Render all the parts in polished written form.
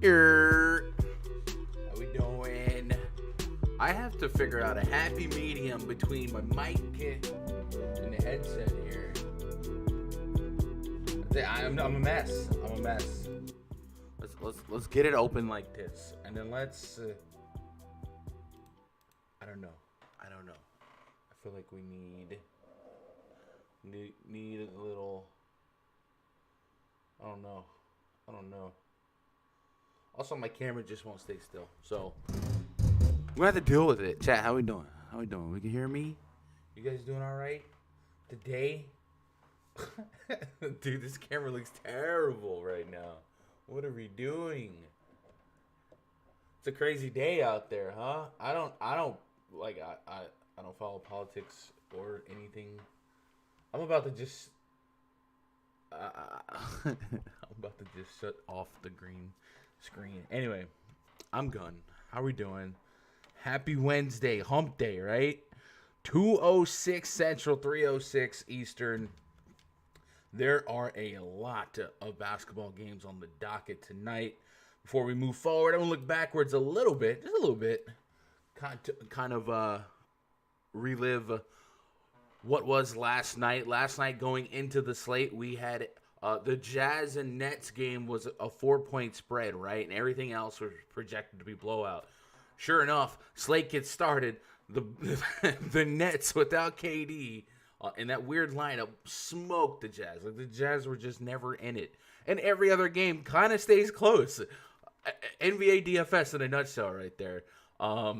How we doing? I have to figure out a happy medium between my mic and the headset here. I'm a mess. Let's get it open like this, and then let's. I don't know. I feel like we need a little. I don't know. Also, my camera just won't stay still, so we're gonna have to deal with it. Chat, how we doing? We can hear me? You guys doing all right today? Dude, this camera looks terrible right now. What are we doing? It's a crazy day out there, huh? I don't follow politics or anything. I'm about to just shut off the green screen. Anyway, I'm Gunn. How we doing? Happy Wednesday, hump day, right? 2:06 Central, 3:06 Eastern. There are a lot of basketball games on the docket tonight. Before we move forward, I'm going to look backwards just a little bit. Kind of relive what was last night. Last night going into the slate, we had the Jazz and Nets game was a 4-point spread, right? And everything else was projected to be blowout. Sure enough, slate gets started. The Nets without KD and that weird lineup smoked the Jazz. Like the Jazz were just never in it. And every other game kind of stays close. NBA DFS in a nutshell right there. A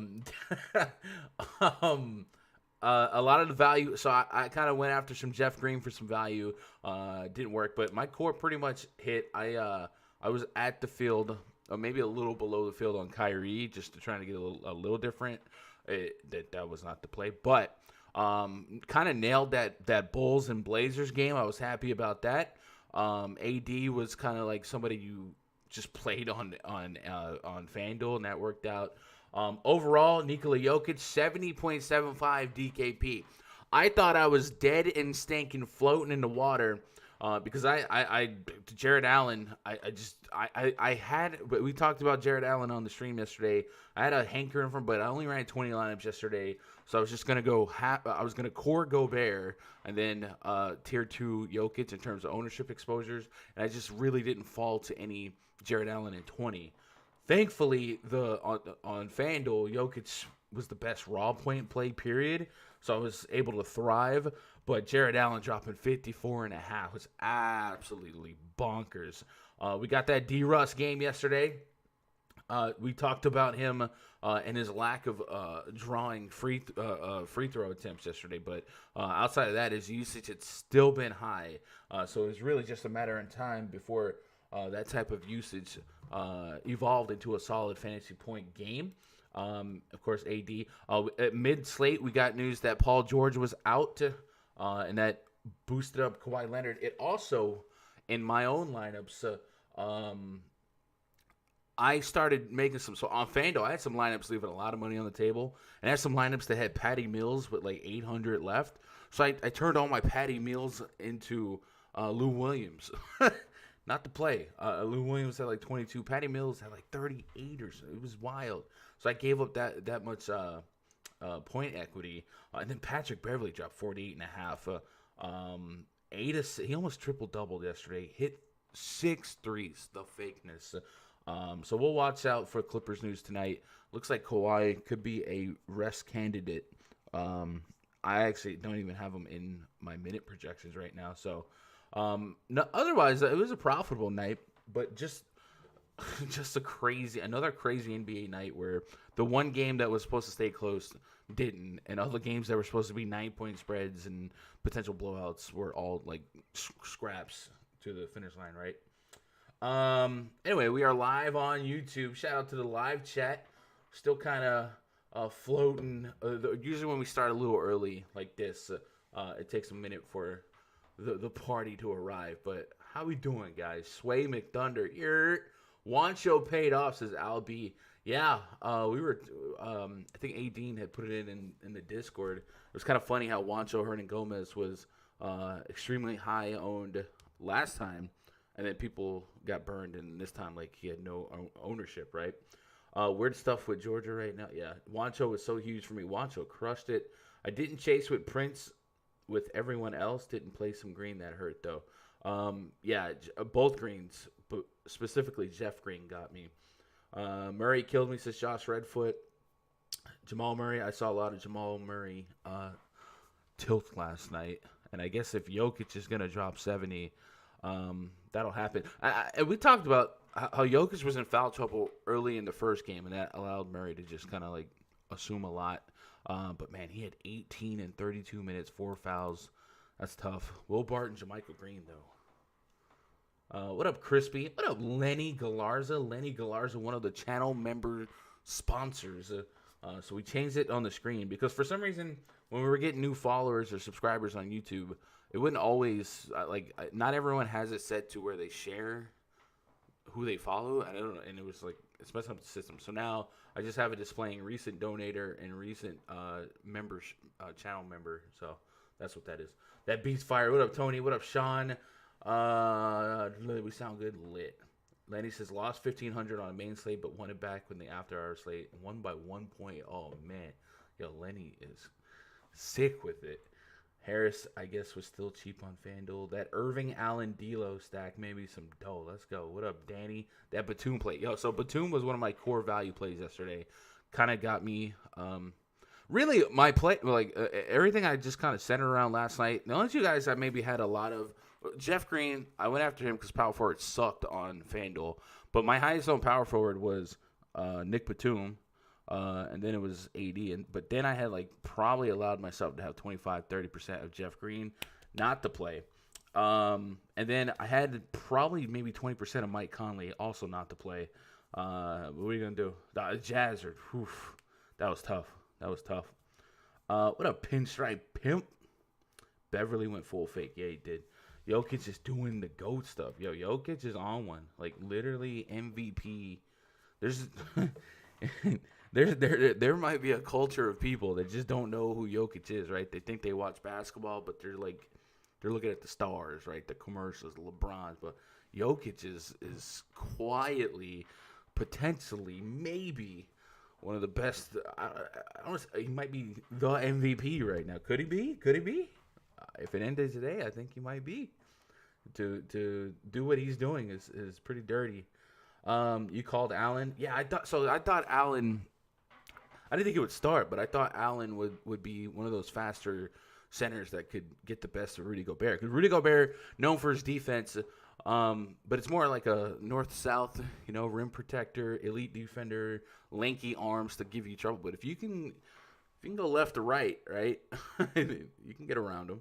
lot of the value. So I kind of went after some Jeff Green for some value. Didn't work, but my core pretty much hit. I was at the field, or maybe a little below the field on Kyrie, just to try to get a little different. That was not the play, but kind of nailed that Bulls and Blazers game. I was happy about that. AD was kind of like somebody you just played on FanDuel, and that worked out. Overall, Nikola Jokic, 70.75 DKP. I thought I was dead and stinking, floating in the water, because Jared Allen, we talked about Jared Allen on the stream yesterday. I had a hankering for him, but I only ran 20 lineups yesterday, so I was just gonna go. I was gonna core Gobert and then tier 2 Jokic in terms of ownership exposures, and I just really didn't fall to any Jared Allen in 20. Thankfully, on FanDuel, Jokic was the best raw point play, period. So I was able to thrive. But Jared Allen dropping 54.5 was absolutely bonkers. We got that D-Russ game yesterday. We talked about him and his lack of drawing free throw attempts yesterday. But outside of that, his usage had still been high. So it was really just a matter of time before that type of usage evolved into a solid fantasy point game. Of course, AD. At mid-slate, we got news that Paul George was out, and that boosted up Kawhi Leonard. It also, in my own lineups, I started making some. So on FanDuel, I had some lineups leaving a lot of money on the table, and I had some lineups that had Patty Mills with like 800 left. So I turned all my Patty Mills into Lou Williams. Not to play. Lou Williams had like 22. Patty Mills had like 38 or so. It was wild. So I gave up that much point equity. And then Patrick Beverley dropped 48.5. He almost triple-doubled yesterday. Hit 6 threes. The fakeness. So we'll watch out for Clippers news tonight. Looks like Kawhi could be a rest candidate. I actually don't even have him in my minute projections right now. So no, otherwise, it was a profitable night, but just another crazy NBA night where the one game that was supposed to stay close didn't, and other games that were supposed to be 9-point spreads and potential blowouts were all like scraps to the finish line, right? Anyway, we are live on YouTube. Shout out to the live chat. Still kind of floating. Usually when we start a little early like this, it takes a minute for the party to arrive. But how we doing, guys? Sway McThunder. Wancho paid off, says Al B. Yeah, we were. I think Adine had put it in the Discord. It was kind of funny how Wancho Hernangomez was extremely high owned last time, and then people got burned, and this time like he had no ownership, right? Weird stuff with Georgia right now. Yeah, Wancho was so huge for me. Wancho crushed it. I didn't chase with Prince with everyone else. Didn't play some green. That hurt though. Yeah, both greens, but specifically Jeff Green got me. Murray killed me, says Josh Redfoot. Jamal Murray, I saw a lot of Jamal Murray tilt last night. And I guess if Jokic is going to drop 70, that'll happen. And we talked about how Jokic was in foul trouble early in the first game, and that allowed Murray to just kind of like assume a lot. But, man, he had 18 and 32 minutes, 4 fouls. That's tough. Will Barton, Jermichael Green, though. What up, Crispy? What up, Lenny Galarza? Lenny Galarza, one of the channel member sponsors. So we changed it on the screen because for some reason, when we were getting new followers or subscribers on YouTube, it wouldn't always, not everyone has it set to where they share who they follow. I don't know. And it was like, it's messing up the system. So now I just have it displaying recent donator and recent channel member. So that's what that is. That beats fire. What up, Tony? What up, Sean? We sound good. Lit. Lenny says lost 1,500 on a main slate, but won it back when the after-hour slate won by 1 point. Oh man, yo, Lenny is sick with it. Harris, I guess, was still cheap on FanDuel. That Irving Allen D'Lo stack, maybe some dough. Let's go. What up, Danny? That Batum play, yo. So Batum was one of my core value plays yesterday. Kind of got me. Really, my play, everything I just kind of centered around last night. The only two guys I maybe had a lot of, Jeff Green, I went after him because power forward sucked on FanDuel. But my highest owned power forward was Nick Batum, and then it was AD. But then I had probably allowed myself to have 25-30% of Jeff Green not to play. And then I had probably maybe 20% of Mike Conley also not to play. What are you going to do? Jazz, that was tough. What a pinstripe pimp. Beverly went full fake. Yeah, he did. Jokic is doing the GOAT stuff. Yo, Jokic is on one. Literally MVP. There might be a culture of people that just don't know who Jokic is, right? They think they watch basketball, but they're looking at the stars, right? The commercials, the LeBrons. But Jokic is quietly, potentially, maybe one of the best. He might be the MVP right now. Could he be? If it ended today, I think he might be. To do what he's doing is pretty dirty. You called Allen. Yeah, I thought Allen. I didn't think he would start, but I thought Allen would be one of those faster centers that could get the best of Rudy Gobert. Because Rudy Gobert, known for his defense, but it's more like a north-south, rim protector, elite defender, lanky arms to give you trouble. But if you can go left to right, you can get around him.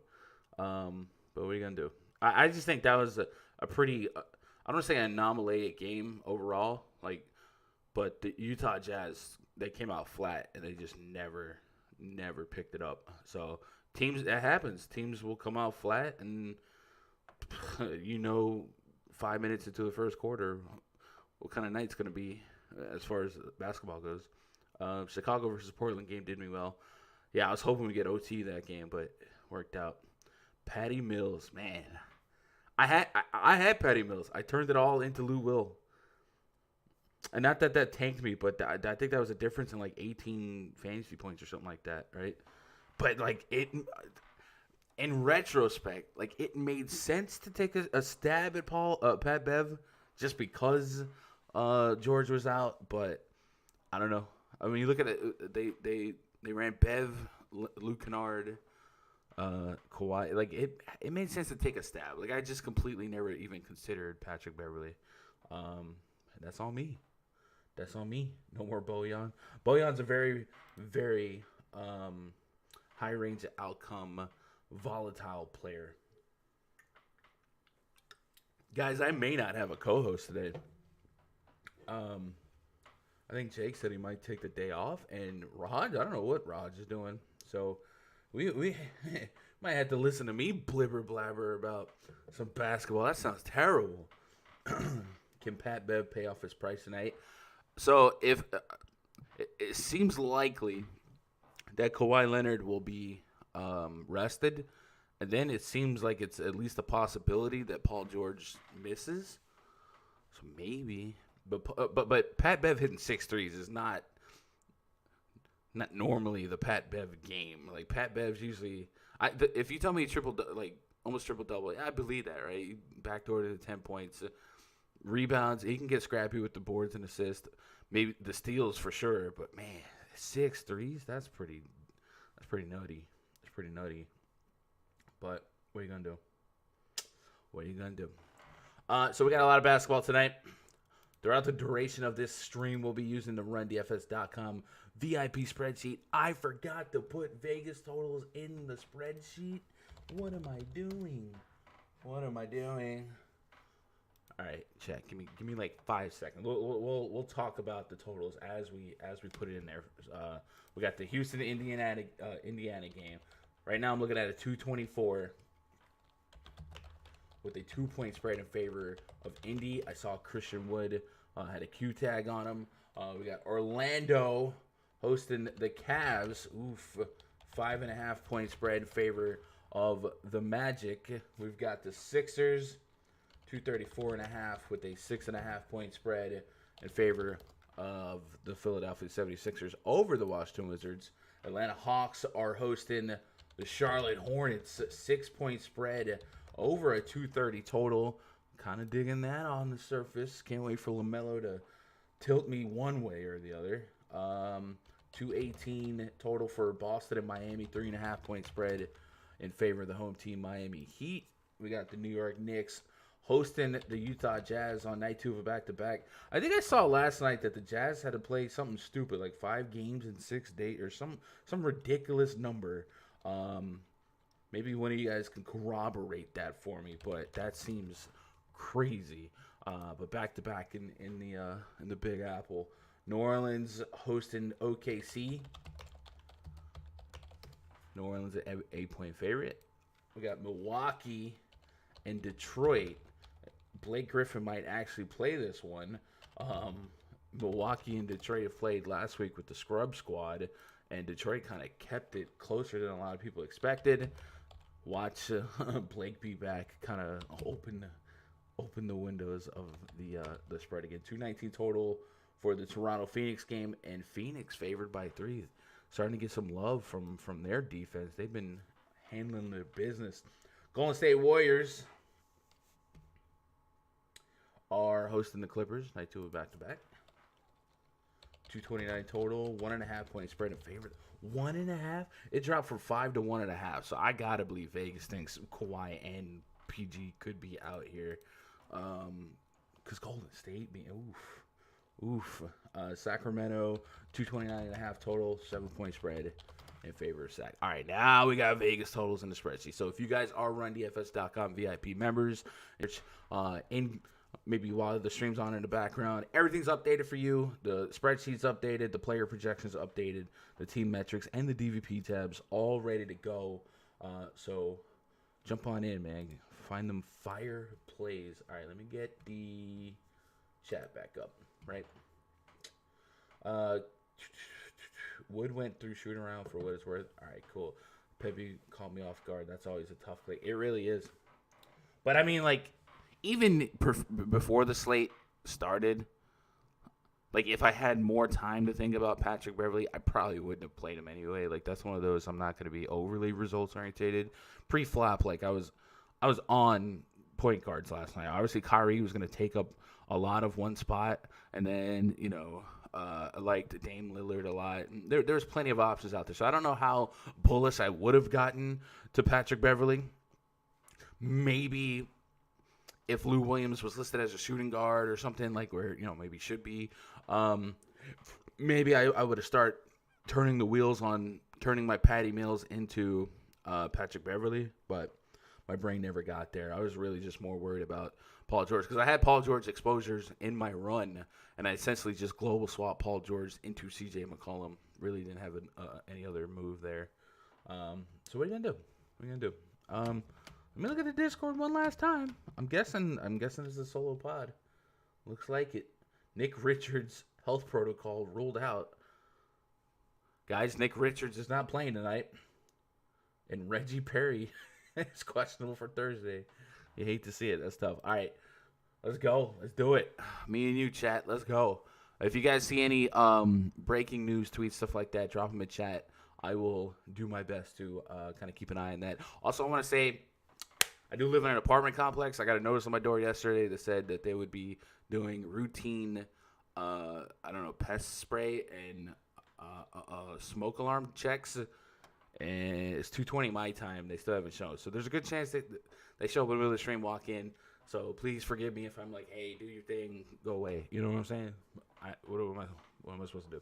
But what are you gonna do? I just think that was a pretty, I don't want to say an anomaly game overall, but the Utah Jazz, they came out flat and they just never picked it up. So that happens. Teams will come out flat, and 5 minutes into the first quarter, what kind of night's gonna be as far as basketball goes. Chicago versus Portland game did me well. Yeah, I was hoping we get OT that game, but it worked out. Patty Mills, man. I had Patty Mills. I turned it all into Lou Will. And not that tanked me, but I think that was a difference in 18 fantasy points or something like that, right? But in retrospect, it made sense to take a stab at Pat Bev just because George was out, but I don't know. I mean, you look at it. They ran Bev, Luke Kennard, Kawhi. Like it made sense to take a stab. Like I just completely never even considered Patrick Beverley. That's on me. That's on me. No more Bojan. Bojan's a very, very high range outcome, volatile player. Guys, I may not have a co-host today. I think Jake said he might take the day off, and Raj, I don't know what Raj is doing. So we might have to listen to me blibber blabber about some basketball. That sounds terrible. Can Pat Bev pay off his price tonight? So if it seems likely that Kawhi Leonard will be rested, and then it seems like it's at least a possibility that Paul George misses. So maybe, but Pat Bev hitting 6 threes is not normally the Pat Bev game. Like Pat Bev's usually, if you tell me almost triple double, I believe that, right? Backdoor to the 10 points, rebounds. He can get scrappy with the boards and assists. Maybe the steals for sure. But man, 6 threes, that's pretty nutty. That's pretty nutty. But what are you gonna do? What are you gonna do? So we got a lot of basketball tonight. Throughout the duration of this stream, we'll be using the RunDFS.com VIP spreadsheet. I forgot to put Vegas totals in the spreadsheet. What am I doing? What am I doing? All right, check. Give me like 5 seconds. We'll talk about the totals as we put it in there. We got the Houston Indiana game. Right now, I'm looking at a 224 with a 2-point spread in favor of Indy. I saw Christian Wood had a Q tag on him. We got Orlando hosting the Cavs. 5.5-point spread in favor of the Magic. We've got the Sixers, 234.5 with a 6.5-point spread in favor of the Philadelphia 76ers over the Washington Wizards. Atlanta Hawks are hosting the Charlotte Hornets, 6-point spread over a 230 total. Kind of digging that on the surface. Can't wait for LaMelo to tilt me one way or the other. 218 total for Boston and Miami, 3.5-point spread in favor of the home team Miami Heat. We got the New York Knicks hosting the Utah Jazz on night 2 of a back-to-back. I think I saw last night that the Jazz had to play something stupid, like 5 games in 6 days or some ridiculous number. Maybe one of you guys can corroborate that for me, but that seems crazy. But back-to-back in the Big Apple. New Orleans hosting OKC. New Orleans an 8-point favorite. We got Milwaukee and Detroit. Blake Griffin might actually play this one. Milwaukee and Detroit have played last week with the Scrub Squad, and Detroit kind of kept it closer than a lot of people expected. Watch Blake be back, kind of open the windows of the spread again. 219 total for the Toronto-Phoenix game, and Phoenix favored by 3. Starting to get some love from their defense. They've been handling their business. Golden State Warriors are hosting the Clippers. Night 2 of back-to-back. 229 total. 1.5-point spread in favor. 1.5? It dropped from 5 to 1.5. So I got to believe Vegas thinks Kawhi and PG could be out here. Because Golden State being, oof. Sacramento, 229.5 total. 7-point spread in favor of Sac. All right, now we got Vegas totals in the spreadsheet. So if you guys are RunDFS.com VIP members, maybe while the stream's on in the background, everything's updated for you. The spreadsheet's updated, the player projections updated, the team metrics, and the DVP tabs all ready to go. So jump on in, man. Find them fire plays. All right, let me get the chat back up, right? Wood went through shoot around for what it's worth. All right, cool. Pepe caught me off guard. That's always a tough click. It really is. But, I mean, like, even before the slate started, like, if I had more time to think about Patrick Beverley, I probably wouldn't have played him anyway. Like, that's one of those I'm not going to be overly results-orientated. Pre-flop, like, I was on point guards last night. Obviously, Kyrie was going to take up a lot of one spot. And then, I liked Dame Lillard a lot. There's plenty of options out there. So I don't know how bullish I would have gotten to Patrick Beverley. Maybe if Lou Williams was listed as a shooting guard or something like where, maybe should be, maybe I would have started turning the wheels on turning my Patty Mills into Patrick Beverley, but my brain never got there. I was really just more worried about Paul George because I had Paul George exposures in my run, and I essentially just global swapped Paul George into C.J. McCollum. Really didn't have any other move there. So what are you gonna do? Let me look at the Discord one last time. I'm guessing this is a solo pod. Looks like it. Nick Richards' health protocol ruled out. Guys, Nick Richards is not playing tonight. And Reggie Perry is questionable for Thursday. You hate to see it. That's tough. All right. Let's go. Let's do it. Me and you, chat. Let's go. If you guys see any breaking news, tweets, stuff like that, drop them in chat. I will do my best to kind of keep an eye on that. Also, I want to say I do live in an apartment complex. I got a notice on my door yesterday that said that they would be doing routine, pest spray and smoke alarm checks. And it's 2:20 my time. They still haven't shown. So there's a good chance that they show up in the middle of the stream, walk in. So please forgive me if I'm like, hey, do your thing, go away. You know what I'm saying? What am I supposed to do?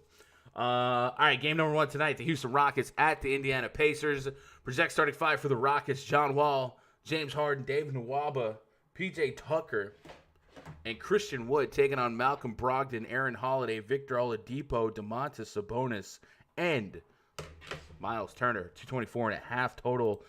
All right, game number 1 tonight. The Houston Rockets at the Indiana Pacers. Project starting 5 for the Rockets. John Wall, James Harden, David Nwaba, PJ Tucker, and Christian Wood taking on Malcolm Brogdon, Aaron Holiday, Victor Oladipo, Domantas Sabonis, and Miles Turner. 224.5 total.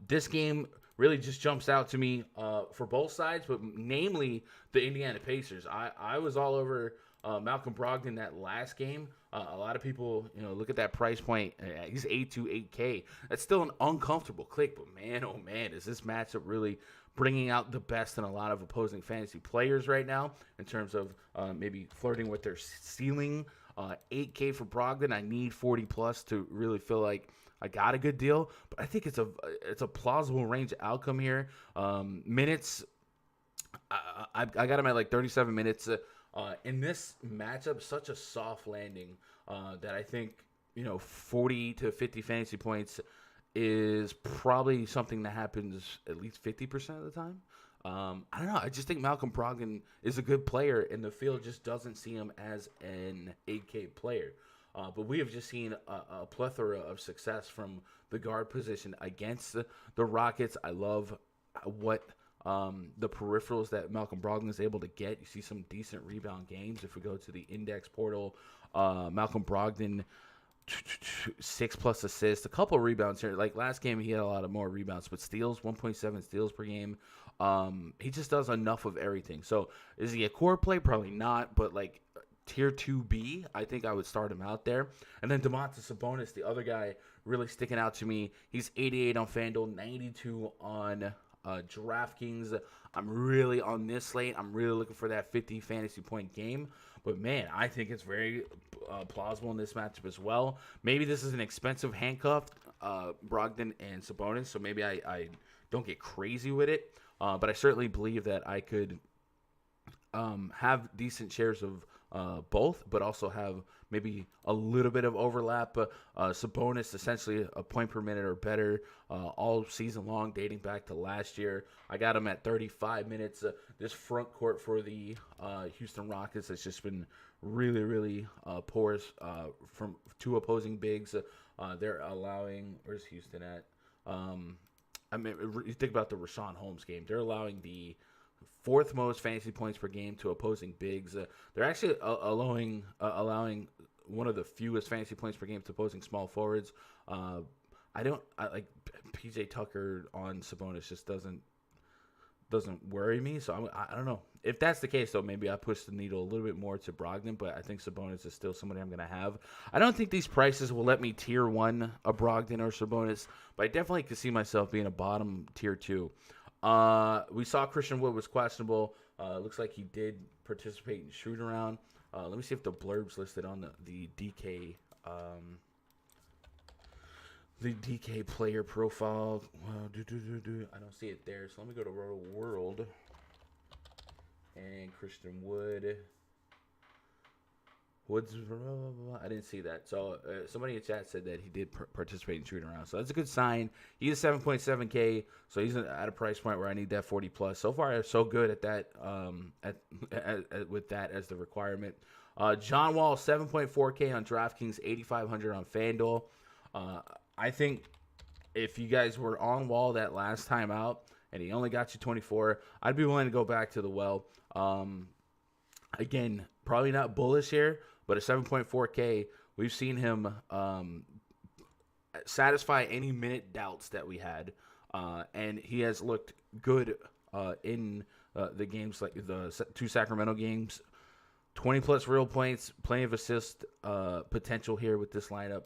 This game really just jumps out to me for both sides, but namely the Indiana Pacers. I was all over Malcolm Brogdon that last game. A lot of people, look at that price point. He's 8K. That's still an uncomfortable click, but man, oh man, is this matchup really bringing out the best in a lot of opposing fantasy players right now in terms of maybe flirting with their ceiling. 8K for Brogdon. I need 40 plus to really feel like I got a good deal, but I think it's a plausible range outcome here. Minutes, I got him at like 37 minutes. In this matchup, such a soft landing that I think 40 to 50 fantasy points is probably something that happens at least 50% of the time. I don't know. I just think Malcolm Brogdon is a good player, and the field just doesn't see him as an 8K player. But we have just seen a plethora of success from the guard position against the Rockets. I love what the peripherals that Malcolm Brogdon is able to get. You see some decent rebound games. If we go to the index portal, Malcolm Brogdon, 6+ assists, a couple of rebounds here. Like last game, he had a lot of more rebounds, but steals, 1.7 steals per game. He just does enough of everything. So is he a core play? Probably not, but like tier 2B, I think I would start him out there. And then Domantas Sabonis, the other guy really sticking out to me. He's 88 on FanDuel, 92 on DraftKings. I'm really on this slate. I'm really looking for that 50 fantasy point game. But man, I think it's very plausible in this matchup as well. Maybe this is an expensive handcuff, Brogdon and Sabonis, so maybe I don't get crazy with it. But I certainly believe that I could have decent shares of both, but also have maybe a little bit of overlap. Sabonis essentially a point per minute or better all season long, dating back to last year. I got him at 35 minutes. This front court for the Houston Rockets has just been really, really porous from two opposing bigs. They're allowing, where's Houston at? You think about the Rashawn Holmes game. They're allowing the fourth most fantasy points per game to opposing bigs. They're actually allowing one of the fewest fantasy points per game to opposing small forwards. I like PJ Tucker on Sabonis just doesn't worry me. So I don't know. If that's the case, though, maybe I push the needle a little bit more to Brogdon, but I think Sabonis is still somebody I'm going to have. I don't think these prices will let me tier 1 a Brogdon or Sabonis, but I definitely could see myself being a bottom tier 2. We saw Christian Wood was questionable. Looks like he did participate in shoot around. Let me see if the blurb's listed on the DK player profile. I don't see it there, so let me go to Roto World. And Christian Wood. Woods, I didn't see that. So somebody in chat said that he did participate in shooting around. So that's a good sign. He's 7.7K. So he's at a price point where I need that 40 plus. So far, so good at that. With that as the requirement. John Wall 7.4K on DraftKings, 8,500 on FanDuel. I think if you guys were on Wall that last time out and he only got you 24, I'd be willing to go back to the well. Again, probably not bullish here, but at 7.4K, we've seen him satisfy any minute doubts that we had, and he has looked good in the games, like the 2 Sacramento games. 20-plus real points, plenty of assist potential here with this lineup.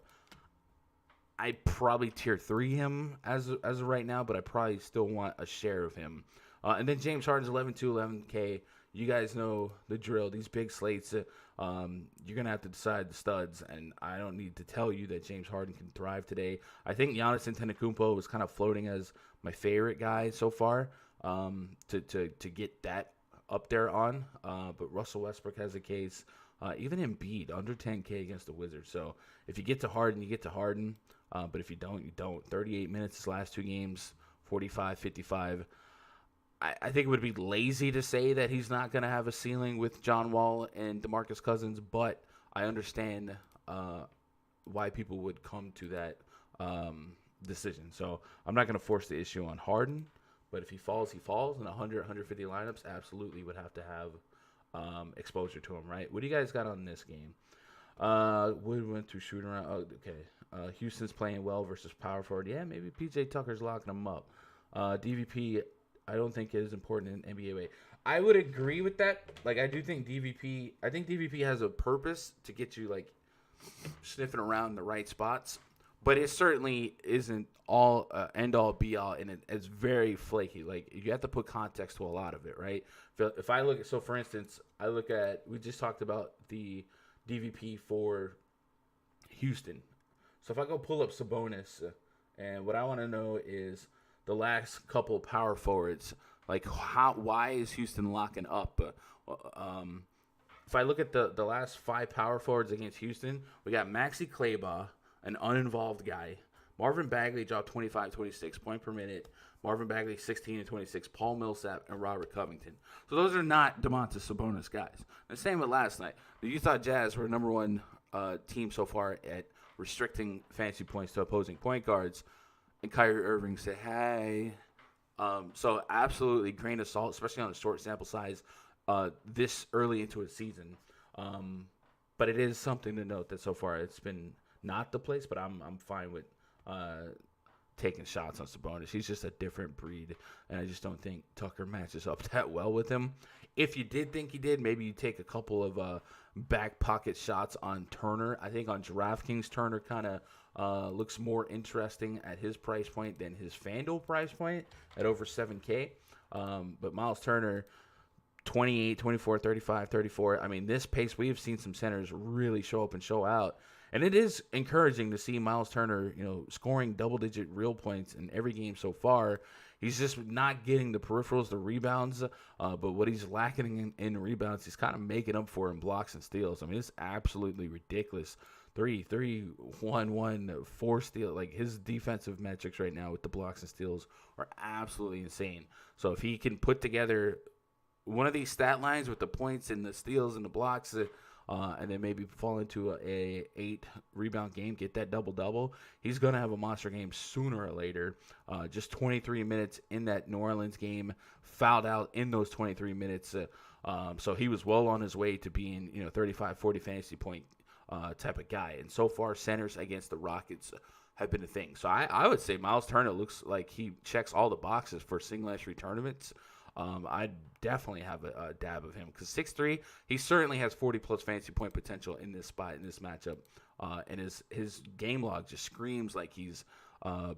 I'd probably tier 3 him as of right now, but I probably still want a share of him. And then James Harden's 11K. You guys know the drill. These big slates, you're going to have to decide the studs, and I don't need to tell you that James Harden can thrive today. I think Giannis Antetokounmpo was kind of floating as my favorite guy so far to get that up there on. But Russell Westbrook has a case. Even Embiid, under 10K against the Wizards. So if you get to Harden, you get to Harden. But if you don't, you don't. 38 minutes his last 2 games, 45, 55. I think it would be lazy to say that he's not going to have a ceiling with John Wall and DeMarcus Cousins, but I understand why people would come to that decision. So I'm not going to force the issue on Harden, but if he falls, he falls. And 100, 150 lineups absolutely would have to have exposure to him, right? What do you guys got on this game? Wood went to shoot around. Oh, okay. Houston's playing well versus power forward. Yeah, maybe PJ Tucker's locking him up. DVP, I don't think it is important in NBA way. I would agree with that. Like, I do think DVP. I think DVP has a purpose to get you like sniffing around the right spots, but it certainly isn't all end all be all, and it's very flaky. Like, you have to put context to a lot of it, right? If I look at, so for instance, we just talked about the DVP for Houston. So if I go pull up Sabonis, and what I want to know is the last couple power forwards, like why is Houston locking up? If I look at the last 5 power forwards against Houston, we got Maxi Kleber, an uninvolved guy. Marvin Bagley dropped 25-26 point per minute. Marvin Bagley 16-26. Paul Millsap and Robert Covington. So those are not Domantas Sabonis guys. The same with last night. The Utah Jazz were number 1 team so far at restricting fantasy points to opposing point guards. And Kyrie Irving said, hey. So absolutely grain of salt, especially on a short sample size this early into a season. But it is something to note that so far it's been not the place, but I'm fine with taking shots on Sabonis. He's just a different breed, and I just don't think Tucker matches up that well with him. If you did think he did, maybe you take a couple of back pocket shots on Turner. I think on DraftKings, Turner kind of looks more interesting at his price point than his FanDuel price point at over 7K. But Miles Turner, 28, 24, 35, 34. I mean, this pace, we have seen some centers really show up and show out. And it is encouraging to see Miles Turner, scoring double-digit real points in every game so far. He's just not getting the peripherals, the rebounds, but what he's lacking in rebounds, he's kind of making up for in blocks and steals. I mean, it's absolutely ridiculous. 3, 1, 1, 4 steal. Like, his defensive metrics right now with the blocks and steals are absolutely insane. So if he can put together one of these stat lines with the points and the steals and the blocks, and then maybe fall into a 8 rebound game, get that double-double, he's going to have a monster game sooner or later. Just 23 minutes in that New Orleans game, fouled out in those 23 minutes. So he was well on his way to being, 35, 40 fantasy point type of guy. And so far, centers against the Rockets have been a thing. So I would say Miles Turner looks like he checks all the boxes for single entry tournaments. I'd definitely have a dab of him because 6'3", he certainly has 40-plus fantasy point potential in this spot, in this matchup. And his game log just screams like he's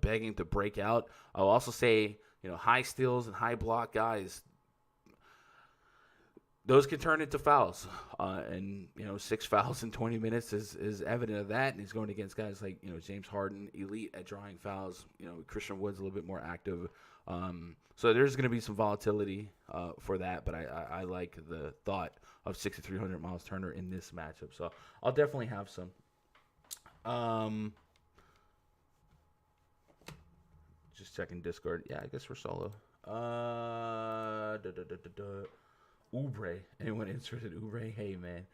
begging to break out. I'll also say, high steals and high block guys, those can turn into fouls. And 6 fouls in 20 minutes is evident of that. And he's going against guys like, James Harden, elite at drawing fouls. Christian Wood's a little bit more active So there's going to be some volatility for that, but I like the thought of 6,300 Miles Turner in this matchup. So I'll definitely have some. Just checking Discord. Yeah, I guess we're solo. Oubre. Anyone interested in Oubre? Hey, man.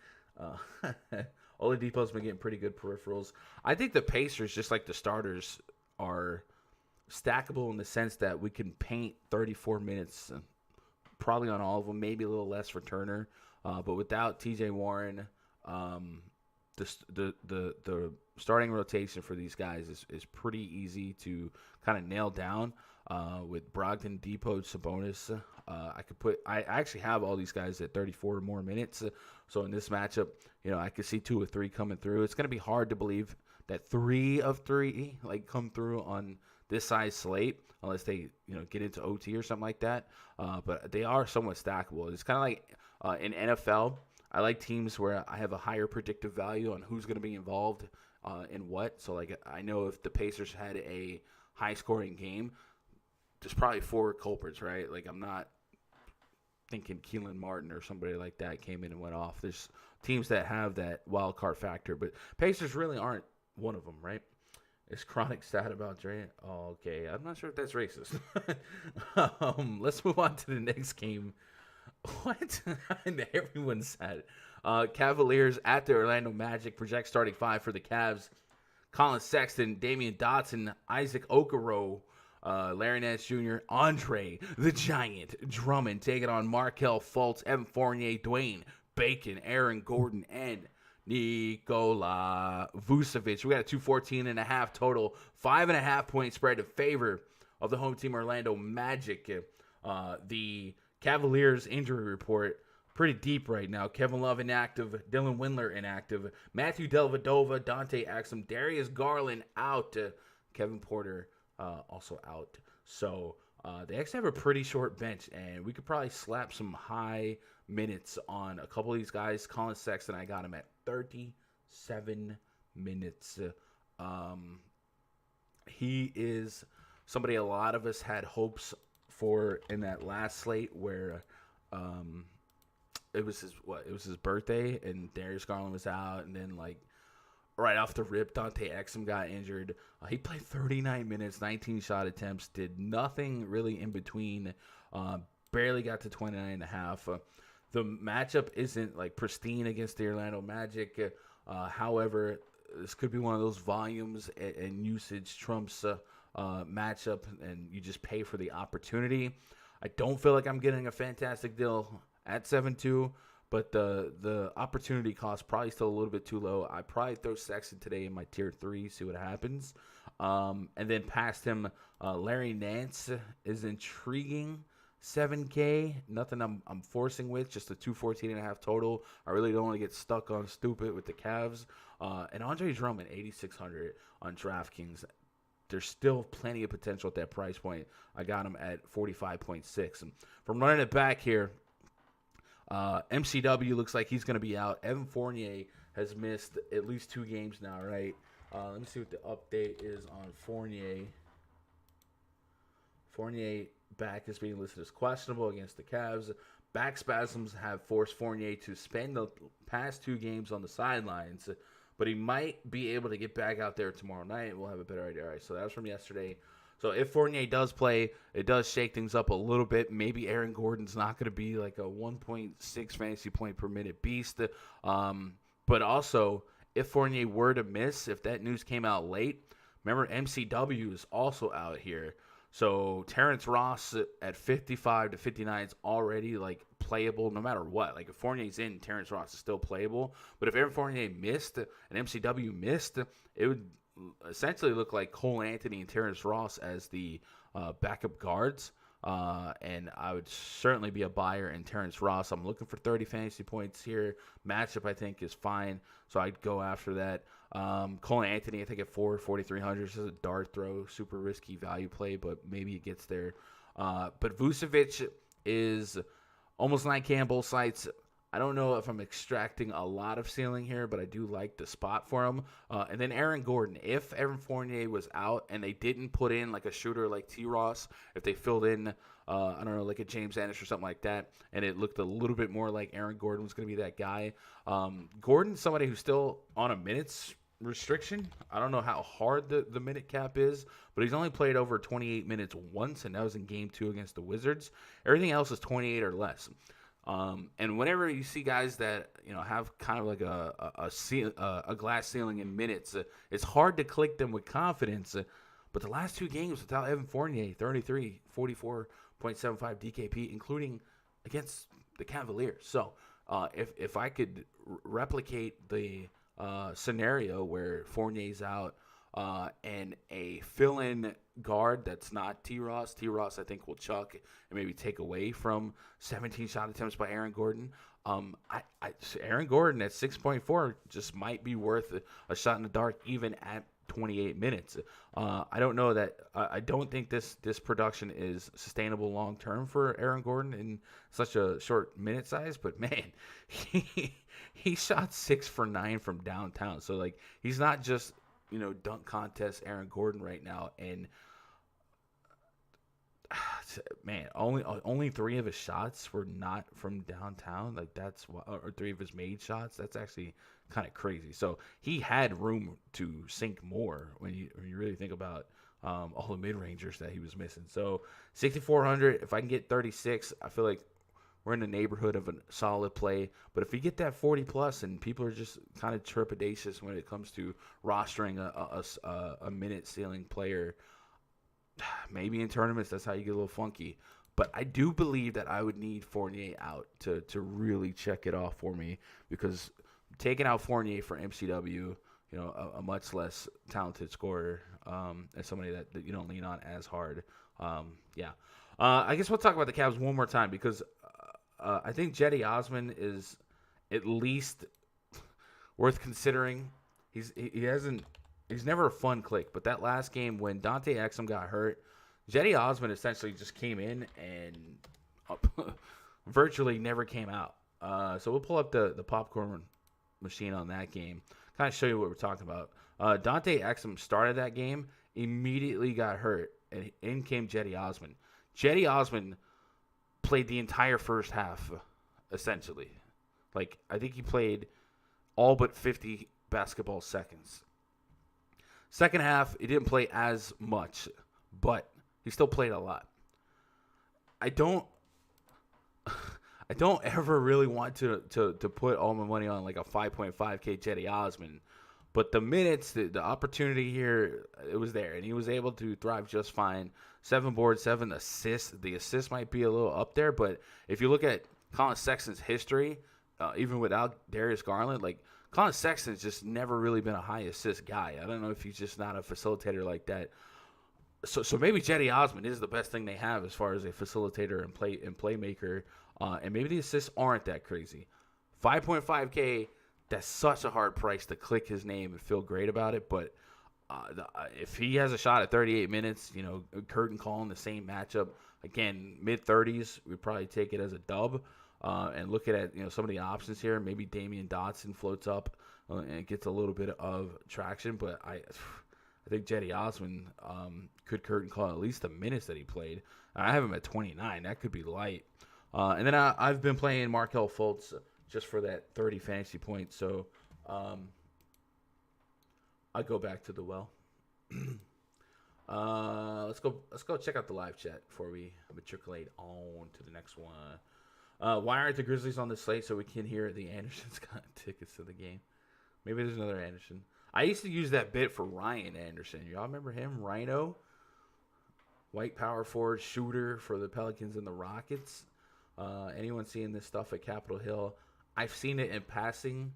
Oladipo's been getting pretty good peripherals. I think the Pacers, just like the starters, are stackable in the sense that we can paint 34 minutes probably on all of them, maybe a little less for Turner. But without TJ Warren, the starting rotation for these guys is pretty easy to kind of nail down. With Brogdon, Depot, Sabonis, I actually have all these guys at 34 or more minutes. So in this matchup, I could see 2 or 3 coming through. It's going to be hard to believe that 3 of 3 come through on this size slate unless they get into OT or something like that. But they are somewhat stackable. It's kind of like in NFL. I like teams where I have a higher predictive value on who's going to be involved in what. So I know if the Pacers had a high scoring game, there's probably 4 culprits, right? I'm not thinking Keelan Martin or somebody like that came in and went off. There's teams that have that wild card factor, but Pacers really aren't one of them, right? Is Chronic sad about Dre? Oh, okay. I'm not sure if that's racist. Let's move on to the next game. What? Everyone's sad. Cavaliers at the Orlando Magic. Project starting 5 for the Cavs. Colin Sexton, Damian Dotson, Isaac Okoro, Larry Nance Jr., Andre the Giant Drummond taking on Markelle Fultz, Evan Fournier, Dwayne Bacon, Aaron Gordon, and Nikola Vucevic. We got a 214.5 total, 5.5 point spread in favor of the home team Orlando Magic. The Cavaliers injury report pretty deep right now. Kevin Love inactive, Dylan Windler inactive, Matthew Dellavedova, Dante Exum, Darius Garland out, Kevin Porter also out. So they actually have a pretty short bench, and we could probably slap some high minutes on a couple of these guys. Colin Sexton, I got him at 37 minutes. He is somebody a lot of us had hopes for in that last slate where it was his birthday and Darius Garland was out, and then right off the rip Dante Exum got injured. He played 39 minutes, 19 shot attempts, did nothing really in between, barely got to 29.5. The matchup isn't pristine against the Orlando Magic. However, this could be one of those volumes and usage trumps matchup, and you just pay for the opportunity. I don't feel like I'm getting a fantastic deal at 7-2, but the opportunity cost probably still a little bit too low. I probably throw Sexton today in my tier 3, see what happens. And then past him, Larry Nance is intriguing. 7K, nothing I'm forcing with, just a 214.5 total. I really don't want to get stuck on stupid with the Cavs. And Andre Drummond, 8,600 on DraftKings. There's still plenty of potential at that price point. I got him at 45.6. And from running it back here, MCW looks like he's going to be out. Evan Fournier has missed at least 2 games now, right? Let me see what the update is on Fournier. Fournier back is being listed as questionable against the Cavs. Back spasms have forced Fournier to spend the past 2 games on the sidelines, but he might be able to get back out there tomorrow night. We'll have a better idea. All right, so that was from yesterday. So if Fournier does play, it does shake things up a little bit. Maybe Aaron Gordon's not going to be like a 1.6 fantasy point per minute beast. But also, if Fournier were to miss, if that news came out late, remember MCW is also out here. So Terrence Ross at 55 to 59 is already playable no matter what. If Fournier's in, Terrence Ross is still playable. But if Aaron Fournier missed and MCW missed, it would essentially look like Cole Anthony and Terrence Ross as the backup guards. And I would certainly be a buyer in Terrence Ross. I'm looking for 30 fantasy points here. Matchup, I think, is fine. So I'd go after that. Cole Anthony, I think at 4,300 is a dart throw. Super risky value play, but maybe it gets there. But Vucevic is almost 9K on both sites. I don't know if I'm extracting a lot of ceiling here, but I do like the spot for him. And then Aaron Gordon. If Evan Fournier was out and they didn't put in like a shooter like T. Ross, if they filled in, I don't know, like a James Ennis or something like that, and it looked a little bit more like Aaron Gordon was going to be that guy. Gordon's somebody who's still on a minutes restriction. I don't know how hard the minute cap is, but he's only played over 28 minutes once, and that was in Game 2 against the Wizards. Everything else is 28 or less. And whenever you see guys that have kind of like a glass ceiling in minutes, it's hard to click them with confidence. But the last 2 games without Evan Fournier, 33, 44.75 DKP, including against the Cavaliers. So if I could replicate the scenario where Fournier's out and a fill-in guard that's not T-Ross. T-Ross, I think, will chuck and maybe take away from 17 shot attempts by Aaron Gordon. Aaron Gordon at 6.4 just might be worth a shot in the dark even at 28 minutes. I don't know that I don't think this production is sustainable long term for Aaron Gordon in such a short minute size, but man, he shot 6 for 9 from downtown. So like he's not just dunk contest Aaron Gordon right now, and man, only 3 of his shots were not from downtown. Like that's or 3 of his made shots. That's actually kind of crazy. So he had room to sink more when you really think about all the mid rangers that he was missing. So 6,400. If I can get 36, I feel like we're in the neighborhood of a solid play. But if we get that 40 plus, and people are just kind of trepidatious when it comes to rostering a minute ceiling player, maybe in tournaments that's how you get a little funky. But I do believe that I would need Fournier out to really check it off for me, because taking out Fournier for MCW, a much less talented scorer, and somebody that you don't lean on as hard. I guess we'll talk about the Cavs one more time, because I think Cedi Osman is at least worth considering. He's never a fun click, but that last game when Dante Exum got hurt, Cedi Osman essentially just came in and virtually never came out. So we'll pull up the popcorn machine on that game, kind of show you what we're talking about. Dante Exum started that game, immediately got hurt, and in came Cedi Osman. Cedi Osman played the entire first half, essentially. Like, I think he played all but 50 basketball seconds. Second half, he didn't play as much, but he still played a lot. I don't ever really want to put all my money on like a 5.5K Cedi Osman, but the minutes, the opportunity here, it was there, and he was able to thrive just fine. 7 boards, 7 assists. The assists might be a little up there, but if you look at Colin Sexton's history, even without Darius Garland, like Colin Sexton's just never really been a high assist guy. I don't know if he's just not a facilitator like that. So maybe Cedi Osman is the best thing they have as far as a facilitator and playmaker, and maybe the assists aren't that crazy. 5.5K, that's such a hard price to click his name and feel great about it. But if he has a shot at 38 minutes, curtain call in the same matchup, again, mid-30s, we'd probably take it as a dub. And looking at some of the options here, maybe Damian Dotson floats up and gets a little bit of traction. But I think Cedi Osman could curtain call at least the minutes that he played. I have him at 29. That could be light. And then I've been playing Markelle Fultz just for that 30 fantasy points. So I go back to the well. Let's go check out the live chat before we matriculate on to the next one. Why aren't the Grizzlies on the slate so we can hear the Andersons got tickets to the game? Maybe there's another Anderson. I used to use that bit for Ryan Anderson. Y'all remember him? Rhino? White power forward shooter for the Pelicans and the Rockets. Anyone seeing this stuff at Capitol Hill? I've seen it in passing,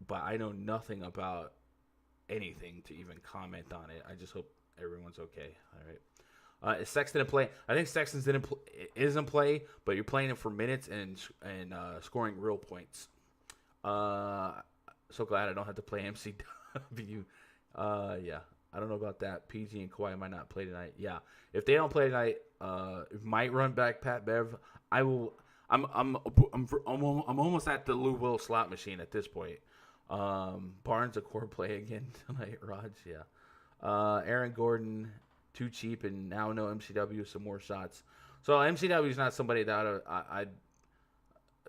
but I know nothing about anything to even comment on it. I just hope everyone's okay. All right. Is Sexton in play? I think Sexton's is in play, but you're playing him for minutes and scoring real points. So glad I don't have to play MCW. Yeah, I don't know about that. PG and Kawhi might not play tonight. Yeah, if they don't play tonight, might run back Pat Bev. I'm almost at the Lou Will slot machine at this point. Barnes a core play again tonight, Raj. Yeah. Aaron Gordon too cheap, and now no MCW, some more shots. So MCW is not somebody that I'd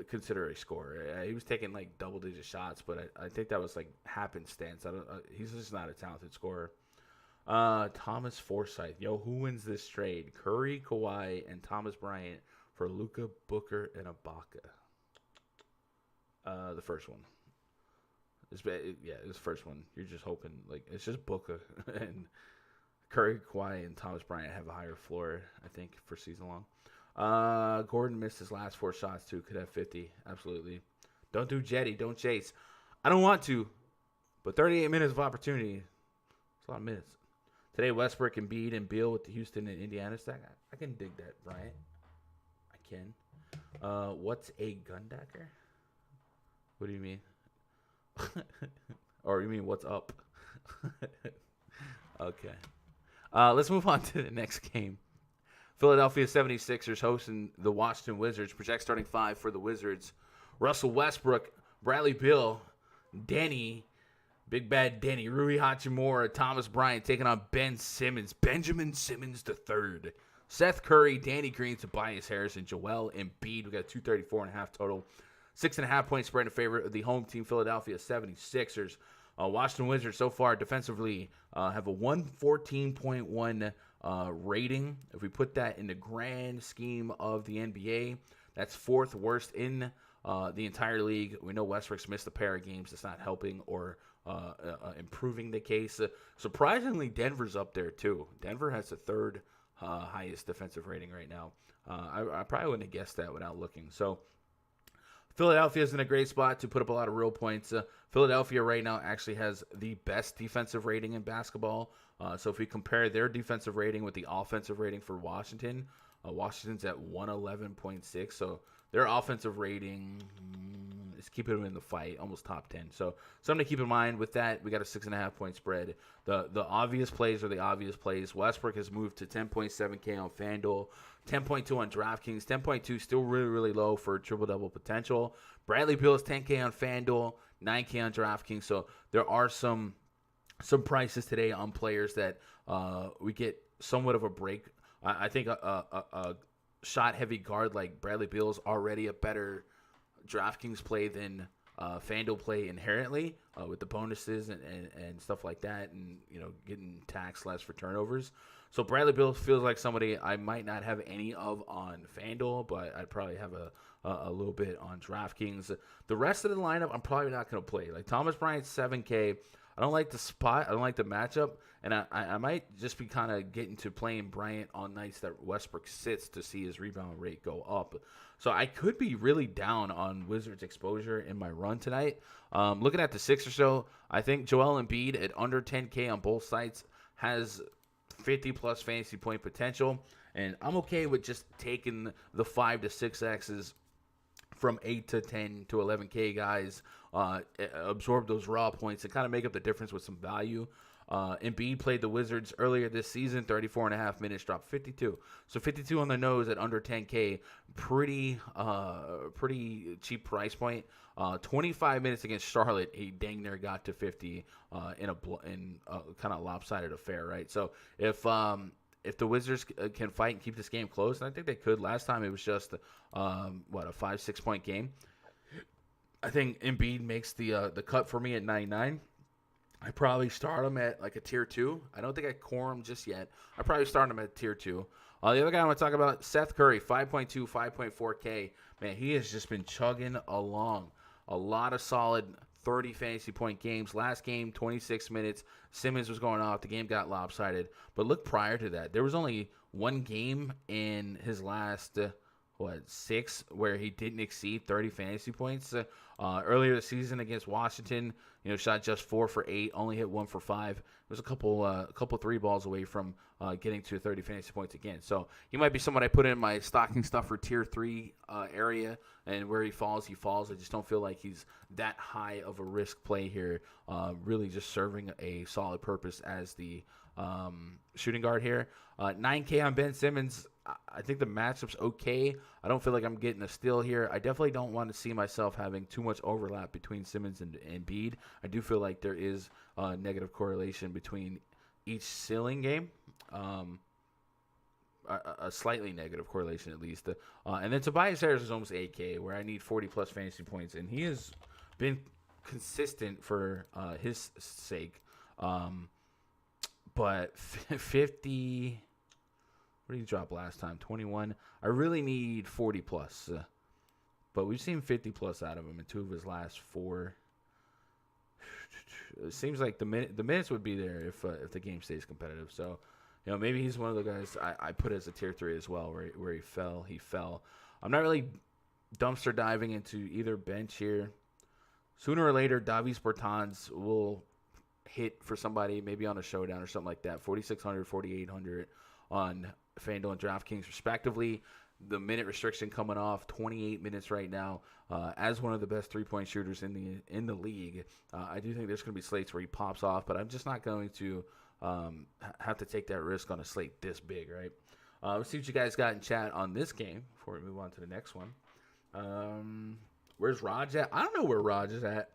consider a scorer. He was taking like double-digit shots, but I think that was like happenstance. He's just not a talented scorer. Thomas Forsythe. Yo, who wins this trade? Curry, Kawhi, and Thomas Bryant for Luka, Booker, and Ibaka. The first one. It's the first one. You're just hoping like it's just Booker and Curry, Kawhi, and Thomas Bryant have a higher floor, I think, for season long. Gordon missed his last 4 shots too. Could have 50. Absolutely. Don't do Jetty. Don't chase. I don't want to, but 38 minutes of opportunity. It's a lot of minutes. Today, Westbrook, Embiid, and Beal with the Houston and Indiana stack. I can dig that, Bryant. I can. What's a gundacker? What do you mean? Or you mean what's up? Okay. Let's move on to the next game. Philadelphia 76ers hosting the Washington Wizards. Project starting 5 for the Wizards. Russell Westbrook, Bradley Beal, Denny, Big Bad Denny, Rui Hachimura, Thomas Bryant taking on Benjamin Simmons III. Seth Curry, Danny Green, Tobias Harris, and Joel Embiid. We got 234.5 total. 6.5 point spread in favor of the home team, Philadelphia 76ers. Washington Wizards so far defensively have a 114.1 rating. If we put that in the grand scheme of the NBA, that's 4th worst in the entire league. We know Westbrook's missed a pair of games. It's not helping or improving the case. Surprisingly, Denver's up there too. Denver has the 3rd highest defensive rating right now. I probably wouldn't have guessed that without looking. So Philadelphia's in a great spot to put up a lot of real points. Philadelphia right now actually has the best defensive rating in basketball. So if we compare their defensive rating with the offensive rating for Washington, Washington's at 111.6. So their offensive rating is keeping them in the fight, almost top 10. So something to keep in mind with that. We got a 6.5 point spread. The obvious plays are the obvious plays. Westbrook has moved to 10.7K on FanDuel, 10.2 on DraftKings, 10.2 still really, really low for triple-double potential. Bradley Beal is 10K on FanDuel, 9K on DraftKings. So there are some prices today on players that we get somewhat of a break. I think a shot-heavy guard like Bradley Beal is already a better DraftKings play than FanDuel play inherently with the bonuses and stuff like that, and getting taxed less for turnovers. So Bradley Beal feels like somebody I might not have any of on FanDuel, but I'd probably have a little bit on DraftKings. The rest of the lineup I'm probably not going to play. Like Thomas Bryant, 7K. I don't like the spot. I don't like the matchup. And I might just be kind of getting to playing Bryant on nights that Westbrook sits to see his rebound rate go up. So I could be really down on Wizards exposure in my run tonight. Looking at the 6 or so, I think Joel Embiid at under 10K on both sites has 50-plus fantasy point potential. And I'm okay with just taking the 5 to 6Xs from 8 to 10 to 11K guys, absorb those raw points and kind of make up the difference with some value. Embiid played the Wizards earlier this season, 34.5 minutes, dropped 52. So 52 on the nose at under 10K, pretty cheap price point. 25 minutes against Charlotte, he dang near got to 50 in a kind of lopsided affair, right? So if the Wizards can fight and keep this game close, and I think they could. Last time it was just a 5-6 point game. I think Embiid makes the cut for me at 99. I probably start him at like a tier 2. I don't think I core him just yet. I probably start him at tier 2. The other guy I want to talk about, Seth Curry, 5.2, 5.4K. Man, he has just been chugging along. A lot of solid 30 fantasy point games. Last game, 26 minutes. Simmons was going off. The game got lopsided. But look, prior to that, there was only one game in his last 6 where he didn't exceed 30 fantasy points. Earlier this season against Washington, shot just 4 for 8, only hit 1 for 5. It was a couple 3 balls away from getting to 30 fantasy points again. So he might be someone I put in my stocking stuffer tier 3 area, and where he falls, he falls. I just don't feel like he's that high of a risk play here. Really just serving a solid purpose as the shooting guard here. 9K on Ben Simmons. I think the matchup's okay. I don't feel like I'm getting a steal here. I definitely don't want to see myself having too much overlap between Simmons and Embiid. I do feel like there is a negative correlation between each ceiling game. A slightly negative correlation at least. And then Tobias Harris is almost 8K, where I need 40-plus fantasy points, and he has been consistent for his sake. But 50, what did he drop last time? 21. I really need 40-plus. But we've seen 50-plus out of him in 2 of his last 4. It seems like the minutes would be there if the game stays competitive. So, maybe he's one of the guys I put as a tier 3 as well, where he fell. I'm not really dumpster diving into either bench here. Sooner or later, Davis Bertans will hit for somebody, maybe on a showdown or something like that. 4,600, 4,800 on FanDuel and DraftKings, respectively. The minute restriction coming off, 28 minutes right now. As one of the best three-point shooters in the league, I do think there's going to be slates where he pops off, but I'm just not going to have to take that risk on a slate this big, right? Let's see what you guys got in chat on this game before we move on to the next one. Where's Raj at? I don't know where Raj is at.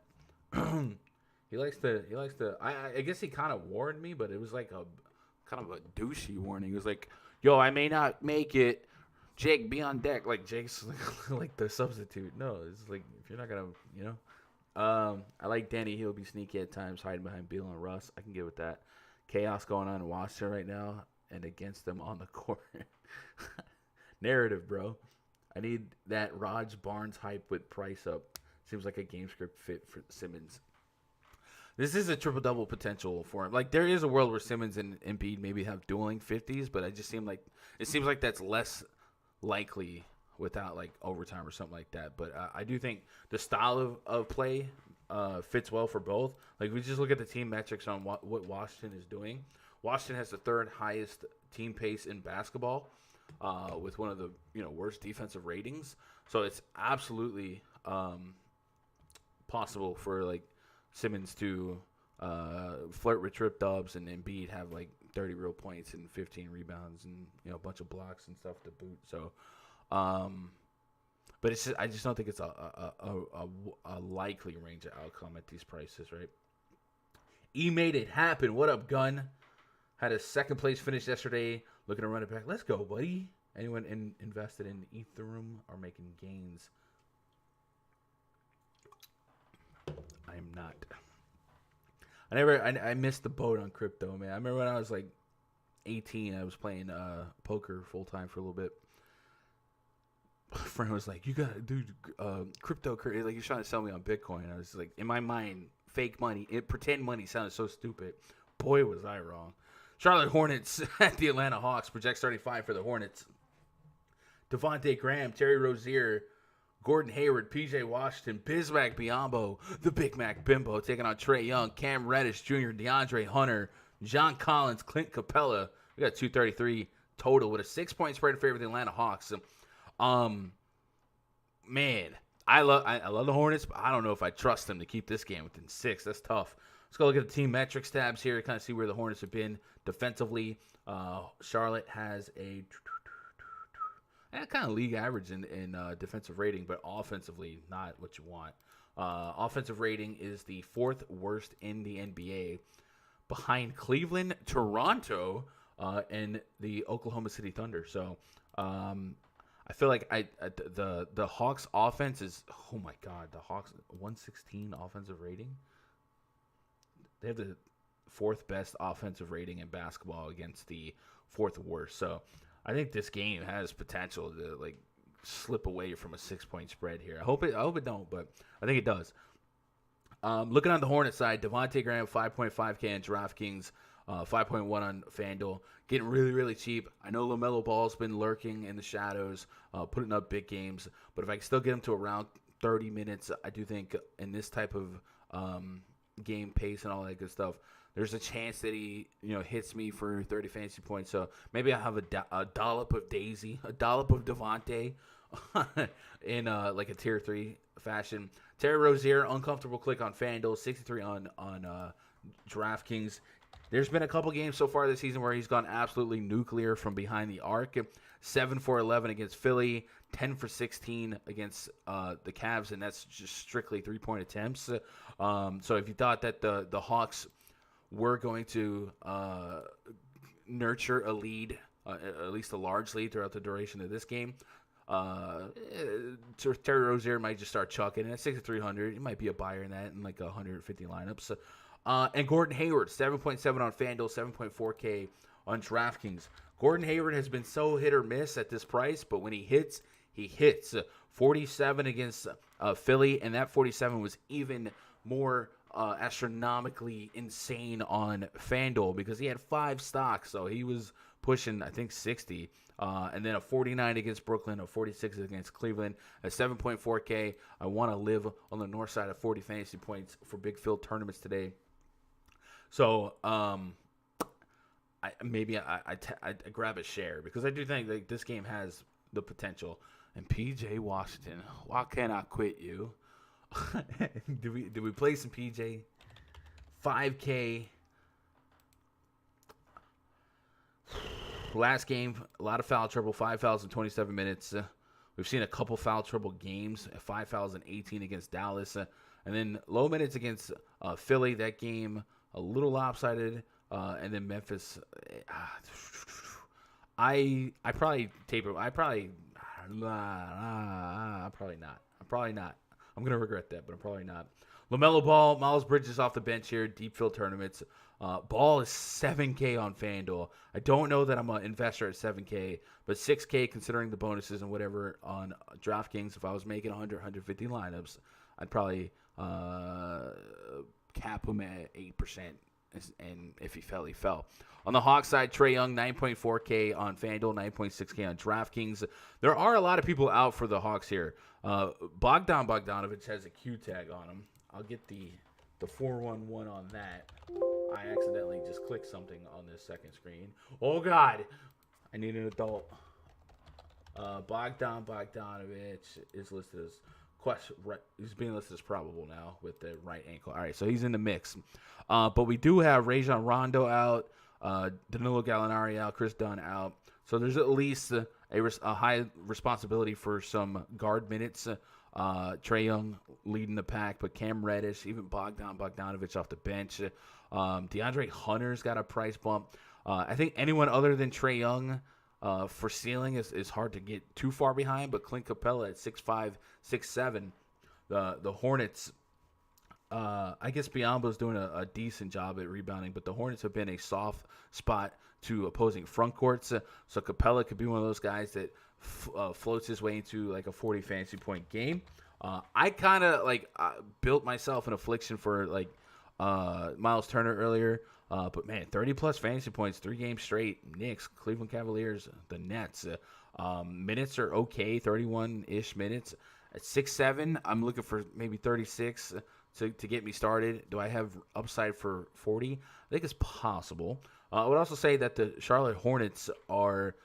He likes to. I guess he kind of warned me, but it was like a kind of a douchey warning. He was like, "Yo, I may not make it. Jake, be on deck." Like Jake's like the substitute. No, it's like if you're not gonna, I like Danny. He'll be sneaky at times, hiding behind Beal and Russ. I can get with that. Chaos going on in Washington right now, and against them on the court. Narrative, bro. I need that Raj Barnes hype with price up. Seems like a game script fit for Simmons. This is a triple-double potential for him. Like, there is a world where Simmons and Embiid maybe have dueling 50s, but it seems like that's less likely without, like, overtime or something like that. But I do think the style of play fits well for both. Like, we just look at the team metrics on what Washington is doing. Washington has the third highest team pace in basketball with one of the worst defensive ratings. So it's absolutely possible for, like, Simmons to flirt with trip dubs and Embiid have like 30 real points and 15 rebounds and a bunch of blocks and stuff to boot. So, but I just don't think it's a likely range of outcome at these prices, right? E made it happen. What up, Gun? Had a second place finish yesterday. Looking to run it back. Let's go, buddy. Anyone invested in Ethereum are making gains? I am not. I missed the boat on crypto, man. I remember when I was like 18, I was playing poker full time for a little bit. A friend was like, "You gotta do cryptocurrency." Like, you're trying to sell me on Bitcoin. I was like, in my mind, fake money, pretend money sounded so stupid. Boy, was I wrong. Charlotte Hornets at the Atlanta Hawks. Project starting 5 for the Hornets. Devontae Graham, Terry Rozier, Gordon Hayward, P.J. Washington, Bismack Biyombo, the Big Mac Bimbo, taking on Trae Young, Cam Reddish Jr., DeAndre Hunter, John Collins, Clint Capella. We got 233 total with a 6-point spread in favor of the Atlanta Hawks. Man, I love the Hornets, but I don't know if I trust them to keep this game within 6. That's tough. Let's go look at the team metrics tabs here, kind of see where the Hornets have been defensively. Charlotte has a kind of league average in defensive rating, but offensively, not what you want. Offensive rating is the 4th worst in the NBA, behind Cleveland, Toronto, and the Oklahoma City Thunder. So I feel like the Hawks offense is, oh my God, the Hawks 116 offensive rating. They have the 4th best offensive rating in basketball against the 4th worst. So I think this game has potential to like slip away from a 6-point spread here. I hope it don't, but I think it does. Looking on the Hornets side, Devontae Graham 5.5K on DraftKings, 5.1 on FanDuel, getting really, really cheap. I know LaMelo Ball's been lurking in the shadows, putting up big games, but if I can still get him to around 30 minutes, I do think in this type of game pace and all that good stuff, there's a chance that he, hits me for 30 fantasy points. So maybe I'll have a dollop of Daisy, a dollop of Devontae in like a tier 3 fashion. Terry Rozier, uncomfortable click on FanDuel, 63 on DraftKings. There's been a couple games so far this season where he's gone absolutely nuclear from behind the arc. 7 for 11 against Philly, 10 for 16 against the Cavs, and that's just strictly 3-point attempts. So if you thought that the Hawks were going to nurture a lead, at least a large lead throughout the duration of this game, Terry Rozier might just start chucking. And at 6,300, it might be a buyer in that in like 150 lineups. And Gordon Hayward, 7.7 on FanDuel, 7.4K on DraftKings. Gordon Hayward has been so hit or miss at this price, but when he hits, he hits. 47 against Philly, and that 47 was even more astronomically insane on FanDuel because he had 5 stocks, so he was pushing, I think, 60. And then a 49 against Brooklyn, a 46 against Cleveland, a 7.4K. I want to live on the north side of 40 fantasy points for Big Phil tournaments today. So I grab a share because I do think like this game has the potential. And PJ Washington, why can't I quit you? Do we play some PJ? 5K. Last game, a lot of foul trouble, 5 fouls in 27 minutes. We've seen a couple foul trouble games, 5 fouls in 18 against Dallas. And then low minutes against Philly, that game a little lopsided. And then Memphis, I probably tape it. Probably not. I'm going to regret that, but I'm probably not. LaMelo Ball, Miles Bridges off the bench here, deep field tournaments. Ball is 7K on FanDuel. I don't know that I'm an investor at 7K, but 6K considering the bonuses and whatever on DraftKings. If I was making 100, 150 lineups, I'd probably cap him at 8%. And if he fell, he fell. On the Hawks side, Trae Young, 9.4K on FanDuel, 9.6K on DraftKings. There are a lot of people out for the Hawks here. Bogdanovich has a Q tag on him. I'll get the 411 on that. I accidentally just clicked something on this second screen. Oh, God. I need an adult. Bogdanovich is listed as he's being listed as probable now with the right ankle. All right, so he's in the mix. But we do have Rajon Rondo out, Danilo Gallinari out, Chris Dunn out. So there's at least a high responsibility for some guard minutes. Trae Young leading the pack, but Cam Reddish, even Bogdanovich off the bench. DeAndre Hunter's got a price bump. I think anyone other than Trae Young for ceiling is hard to get too far behind, but Clint Capella at 6'5", 6'7". The Hornets, I guess Biyombo's doing a decent job at rebounding, but the Hornets have been a soft spot to opposing front courts. So Capella could be one of those guys that floats his way into like a 40 fantasy point game. I kind of built myself an affliction for Miles Turner earlier. But man, 30+ fantasy points, 3 games straight. Knicks, Cleveland Cavaliers, the Nets. Minutes are okay, 31-ish minutes. At 6'7", I'm looking for maybe 36 to get me started. Do I have upside for 40? I think it's possible. I would also say that the Charlotte Hornets are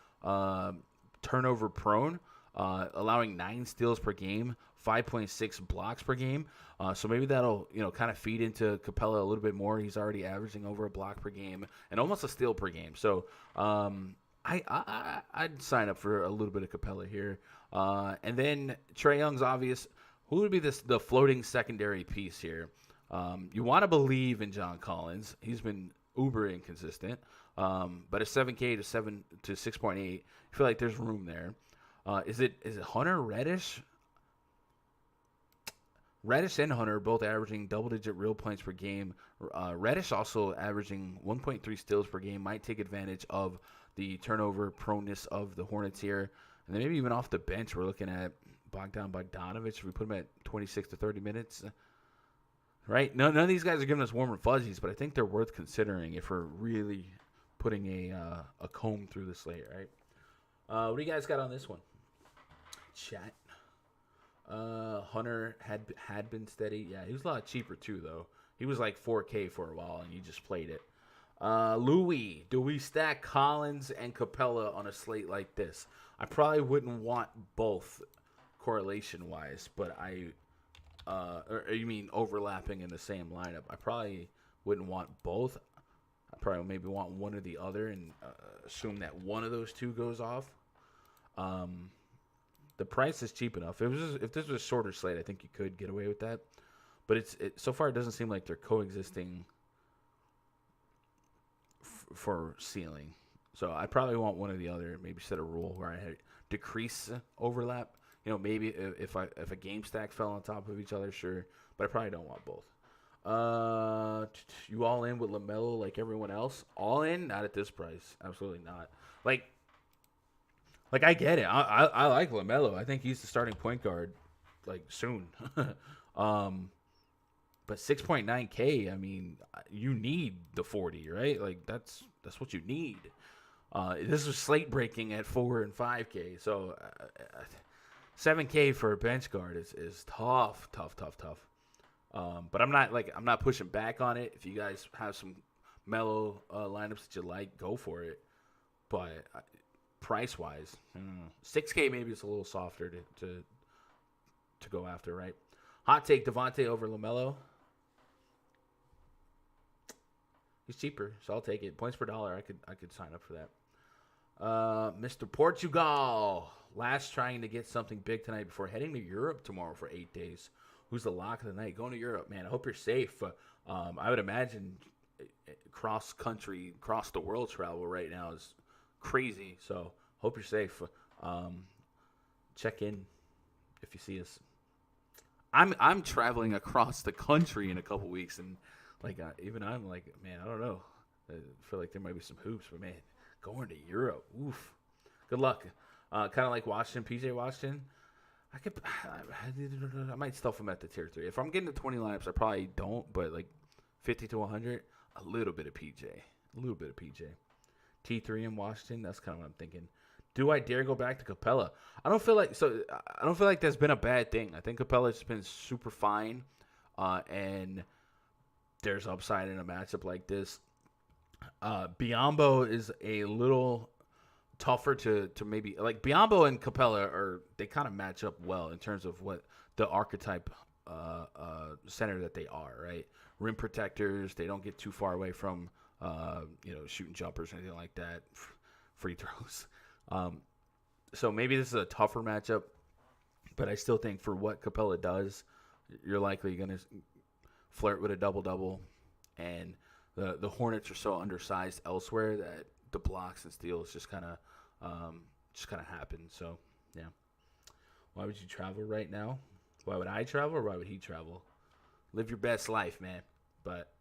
turnover prone, allowing 9 steals per game, 5.6 blocks per game. So maybe that'll kind of feed into Capella a little bit more. He's already averaging over a block per game and almost a steal per game. So I'd sign up for a little bit of Capella here. And then Trae Young's obvious. Who would be the floating secondary piece here? You want to believe in John Collins. He's been uber inconsistent. But a 7K to 6.8, I feel like there's room there. Is it Hunter, Reddish? Reddish and Hunter both averaging double-digit real points per game. Reddish also averaging 1.3 steals per game. Might take advantage of the turnover proneness of the Hornets here. And then maybe even off the bench, we're looking at Bogdanovich. We put him at 26 to 30 minutes. Right? None of these guys are giving us warm and fuzzies, but I think they're worth considering if we're really putting a comb through the slate, right? What do you guys got on this one? Chat. Hunter had been steady. Yeah, he was a lot cheaper too, though. He was like 4K for a while, and you just played it. Louis, do we stack Collins and Capella on a slate like this? I probably wouldn't want both correlation-wise, but or you mean overlapping in the same lineup? I probably wouldn't want both. probably maybe want one or the other and assume that one of those two goes off. The price is cheap enough. If this was a shorter slate, I think you could get away with that. But so far it doesn't seem like they're coexisting for ceiling. So I probably want one or the other. Maybe set a rule where I had decrease overlap. Maybe if a game stack fell on top of each other, sure. But I probably don't want both. You all in with LaMelo like everyone else? All in? Not at this price. Absolutely not. Like I get it. I like LaMelo. I think he's the starting point guard, soon. But 6.9K, I mean, you need the 40, right? That's what you need. This was slate breaking at 4 and 5K. So 7K for a bench guard is tough. But I'm not pushing back on it. If you guys have some mellow lineups that you like, go for it. But price wise, 6K maybe it's a little softer to go after, right? Hot take: Devontae over LaMelo. He's cheaper, so I'll take it. Points per dollar, I could sign up for that. Mr. Portugal, last trying to get something big tonight before heading to Europe tomorrow for 8 days. Who's the lock of the night? Going to Europe, man. I hope you're safe. I would imagine cross country, cross the world travel right now is crazy. So hope you're safe. Check in if you see us. I'm traveling across the country in a couple weeks, and even I'm like, man, I don't know. I feel like there might be some hoops, but man, going to Europe, oof. Good luck. Kind of like Washington, PJ Washington. I might stuff him at the tier 3. If I'm getting to 20 lineups, I probably don't, but 50 to 100, a little bit of PJ. T3 in Washington, that's kind of what I'm thinking. Do I dare go back to Capella? I don't feel like that's been a bad thing. I think Capella's been super fine, and there's upside in a matchup like this. Biyombo is a little tougher to maybe Biyombo and Capella they kind of match up well in terms of what the archetype center that they are, right? Rim protectors, they don't get too far away from shooting jumpers or anything like that, free throws. So maybe this is a tougher matchup, but I still think for what Capella does, you're likely going to flirt with a double-double, and the Hornets are so undersized elsewhere that the blocks and steals just kind of happen. So, yeah. Why would you travel right now? Why would I travel, or why would he travel? Live your best life, man. But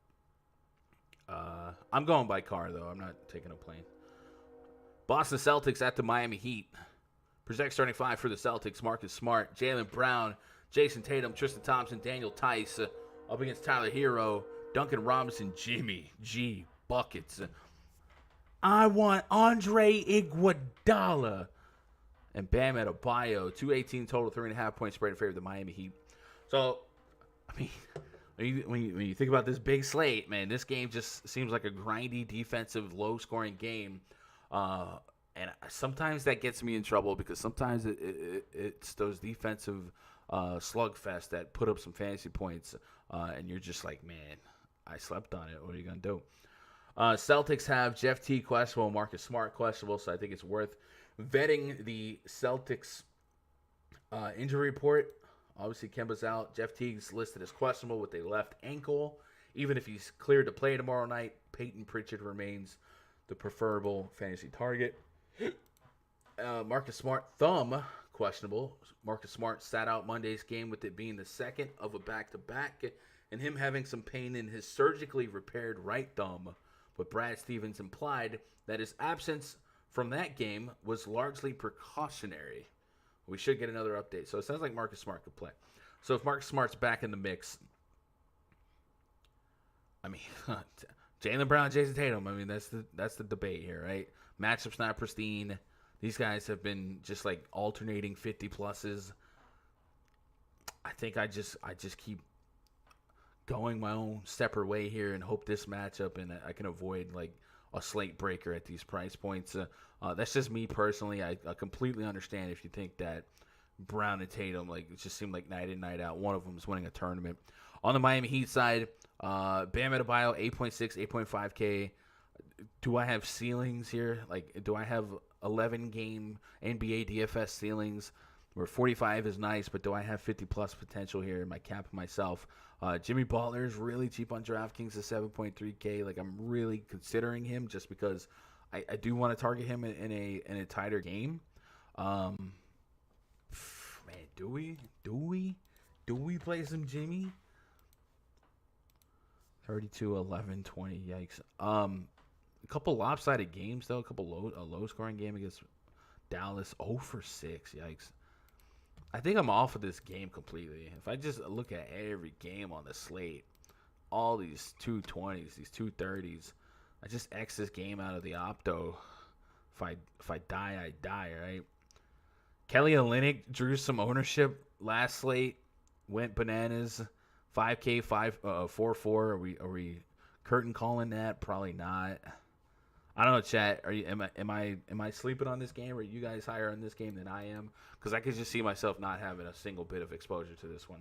I'm going by car, though. I'm not taking a plane. Boston Celtics at the Miami Heat. Project starting 5 for the Celtics: Marcus Smart, Jaylen Brown, Jason Tatum, Tristan Thompson, Daniel Tice, up against Tyler Hero, Duncan Robinson, Jimmy G buckets. I want Andre Iguodala and Bam Adebayo. 218 total, 3.5 point spread in favor of the Miami Heat. So, I mean, when you think about this big slate, man, this game just seems like a grindy, defensive, low-scoring game. And sometimes that gets me in trouble because sometimes it's those defensive slugfest that put up some fantasy points, and you're just like, man, I slept on it. What are you going to do? Celtics have Jeff T. questionable, Marcus Smart questionable, so I think it's worth vetting the Celtics injury report. Obviously, Kemba's out. Jeff Teague's listed as questionable with a left ankle. Even if he's cleared to play tomorrow night, Peyton Pritchard remains the preferable fantasy target. Marcus Smart, thumb, questionable. Marcus Smart sat out Monday's game with it being the second of a back-to-back and him having some pain in his surgically repaired right thumb. But Brad Stevens implied that his absence from that game was largely precautionary. We should get another update. So it sounds like Marcus Smart could play. So if Marcus Smart's back in the mix, I mean, Jaylen Brown, Jason Tatum, I mean, that's the debate here, right? Matchup's not pristine. These guys have been just alternating 50-pluses. I think I just keep going my own separate way here and hope this matchup and I can avoid a slate breaker at these price points. That's just me personally. I completely understand if you think that Brown and Tatum, it just seemed like night in, night out. One of them is winning a tournament. On the Miami Heat side, Bam Adebayo, 8.6, 8.5K. do I have ceilings here? Like, do I have 11-game NBA DFS ceilings where 45 is nice, but do I have 50-plus potential here in my cap myself? Jimmy Butler is really cheap on DraftKings at 7.3K. Like, I'm really considering him just because I do want to target him in a tighter game. Man, do we play some Jimmy? 32, 11, 20. Yikes. A couple lopsided games though. A low scoring game against Dallas. 0 for 6. Yikes. I think I'm off of this game completely. If I just look at every game on the slate, all these 220s, these 230s, I just X this game out of the opto. If I die, I die, right? Kelly Olynyk drew some ownership last slate, went bananas. 5K, 4-4. Are we curtain calling that? Probably not. I don't know, chat. Am I sleeping on this game? Or are you guys higher on this game than I am? Because I could just see myself not having a single bit of exposure to this one.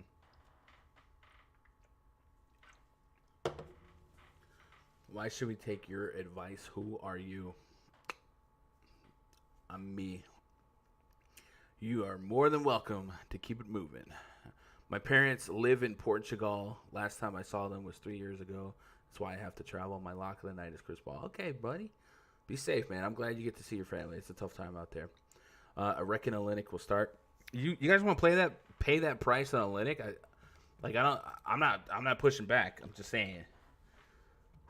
Why should we take your advice? Who are you? I'm me. You are more than welcome to keep it moving. My parents live in Portugal. Last time I saw them was 3 years ago. That's why I have to travel. My lock of the night is Chris Paul. Okay, buddy. Be safe, man. I'm glad you get to see your family. It's a tough time out there. I reckon Olynyk will start. You guys want to pay that price on Olynyk? I'm not pushing back. I'm just saying.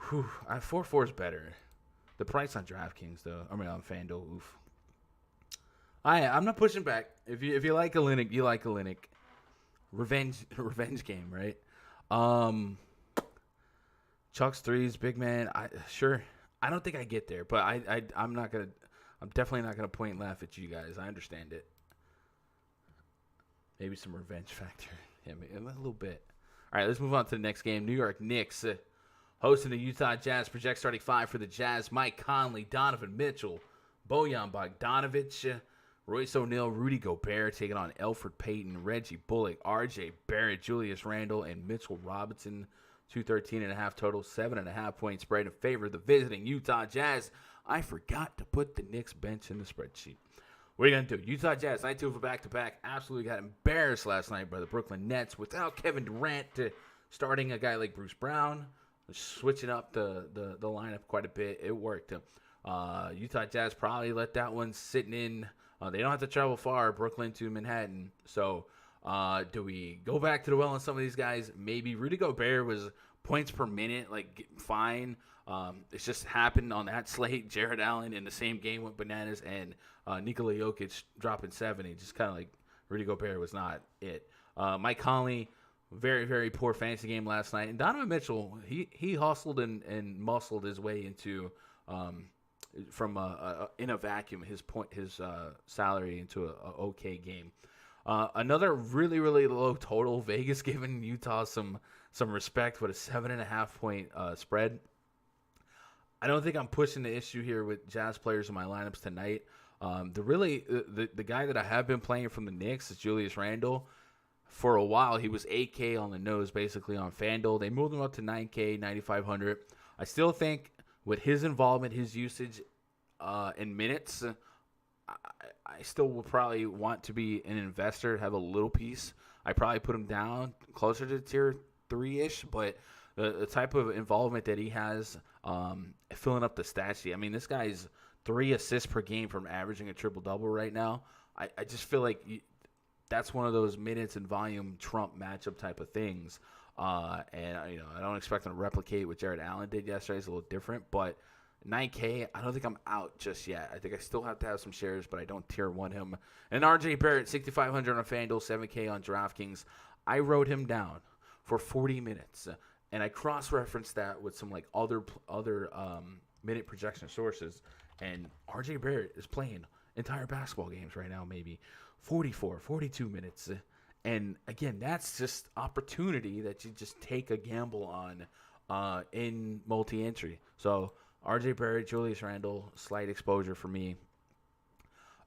4-4 is better. The price on DraftKings though. I mean on FanDuel. Oof. I'm not pushing back. If you like Olynyk, you like Olynyk. Revenge game, right? Chuck's threes, big man. Sure. I don't think I get there, but I'm definitely not gonna point and laugh at you guys. I understand it. Maybe some revenge factor. Yeah, a little bit. All right, let's move on to the next game. New York Knicks hosting the Utah Jazz. Project starting 5 for the Jazz. Mike Conley, Donovan Mitchell, Bojan Bogdanovic, Royce O'Neal, Rudy Gobert taking on Elfrid Payton, Reggie Bullock, RJ Barrett, Julius Randle, and Mitchell Robinson. 213.5 total, 7.5 point spread in favor of the visiting Utah Jazz. I forgot to put the Knicks bench in the spreadsheet. What are you going to do? Utah Jazz, night 2 for back-to-back. Absolutely got embarrassed last night by the Brooklyn Nets without Kevin Durant starting a guy like Bruce Brown, switching up the lineup quite a bit. It worked. Utah Jazz probably let that one sitting in. They don't have to travel far, Brooklyn to Manhattan. So do we go back to the well on some of these guys? Maybe. Rudy Gobert was points per minute, like fine. It's just happened on that slate. Jared Allen in the same game went bananas, and Nikola Jokic dropping 70. Just kind of like Rudy Gobert was not it. Mike Conley, very, very poor fantasy game last night. And Donovan Mitchell, he hustled and muscled his way into from in a vacuum his salary into a okay game. Another really, really low total. Vegas giving Utah some respect with a 7.5 point spread. I don't think I'm pushing the issue here with Jazz players in my lineups tonight. The guy that I have been playing from the Knicks is Julius Randle. For a while, he was 8K on the nose, basically, on FanDuel. They moved him up to 9K, 9,500. I still think with his involvement, his usage in minutes, I still will probably want to be an investor, have a little piece. I probably put him down closer to tier 3-ish, but the type of involvement that he has, filling up the stat sheet. I mean, this guy's 3 assists per game from averaging a triple-double right now. I just feel like that's one of those minutes and volume Trump matchup type of things. And I don't expect him to replicate what Jared Allen did yesterday. It's a little different, but 9K, I don't think I'm out just yet. I think I still have to have some shares, but I don't tier 1 him. And RJ Barrett, 6,500 on FanDuel, 7K on DraftKings. I wrote him down for 40 minutes, and I cross-referenced that with some like other minute projection sources. And RJ Barrett is playing entire basketball games right now, maybe 44, 42 minutes. And again, that's just opportunity that you just take a gamble on in multi-entry. So RJ Barrett, Julius Randle, slight exposure for me.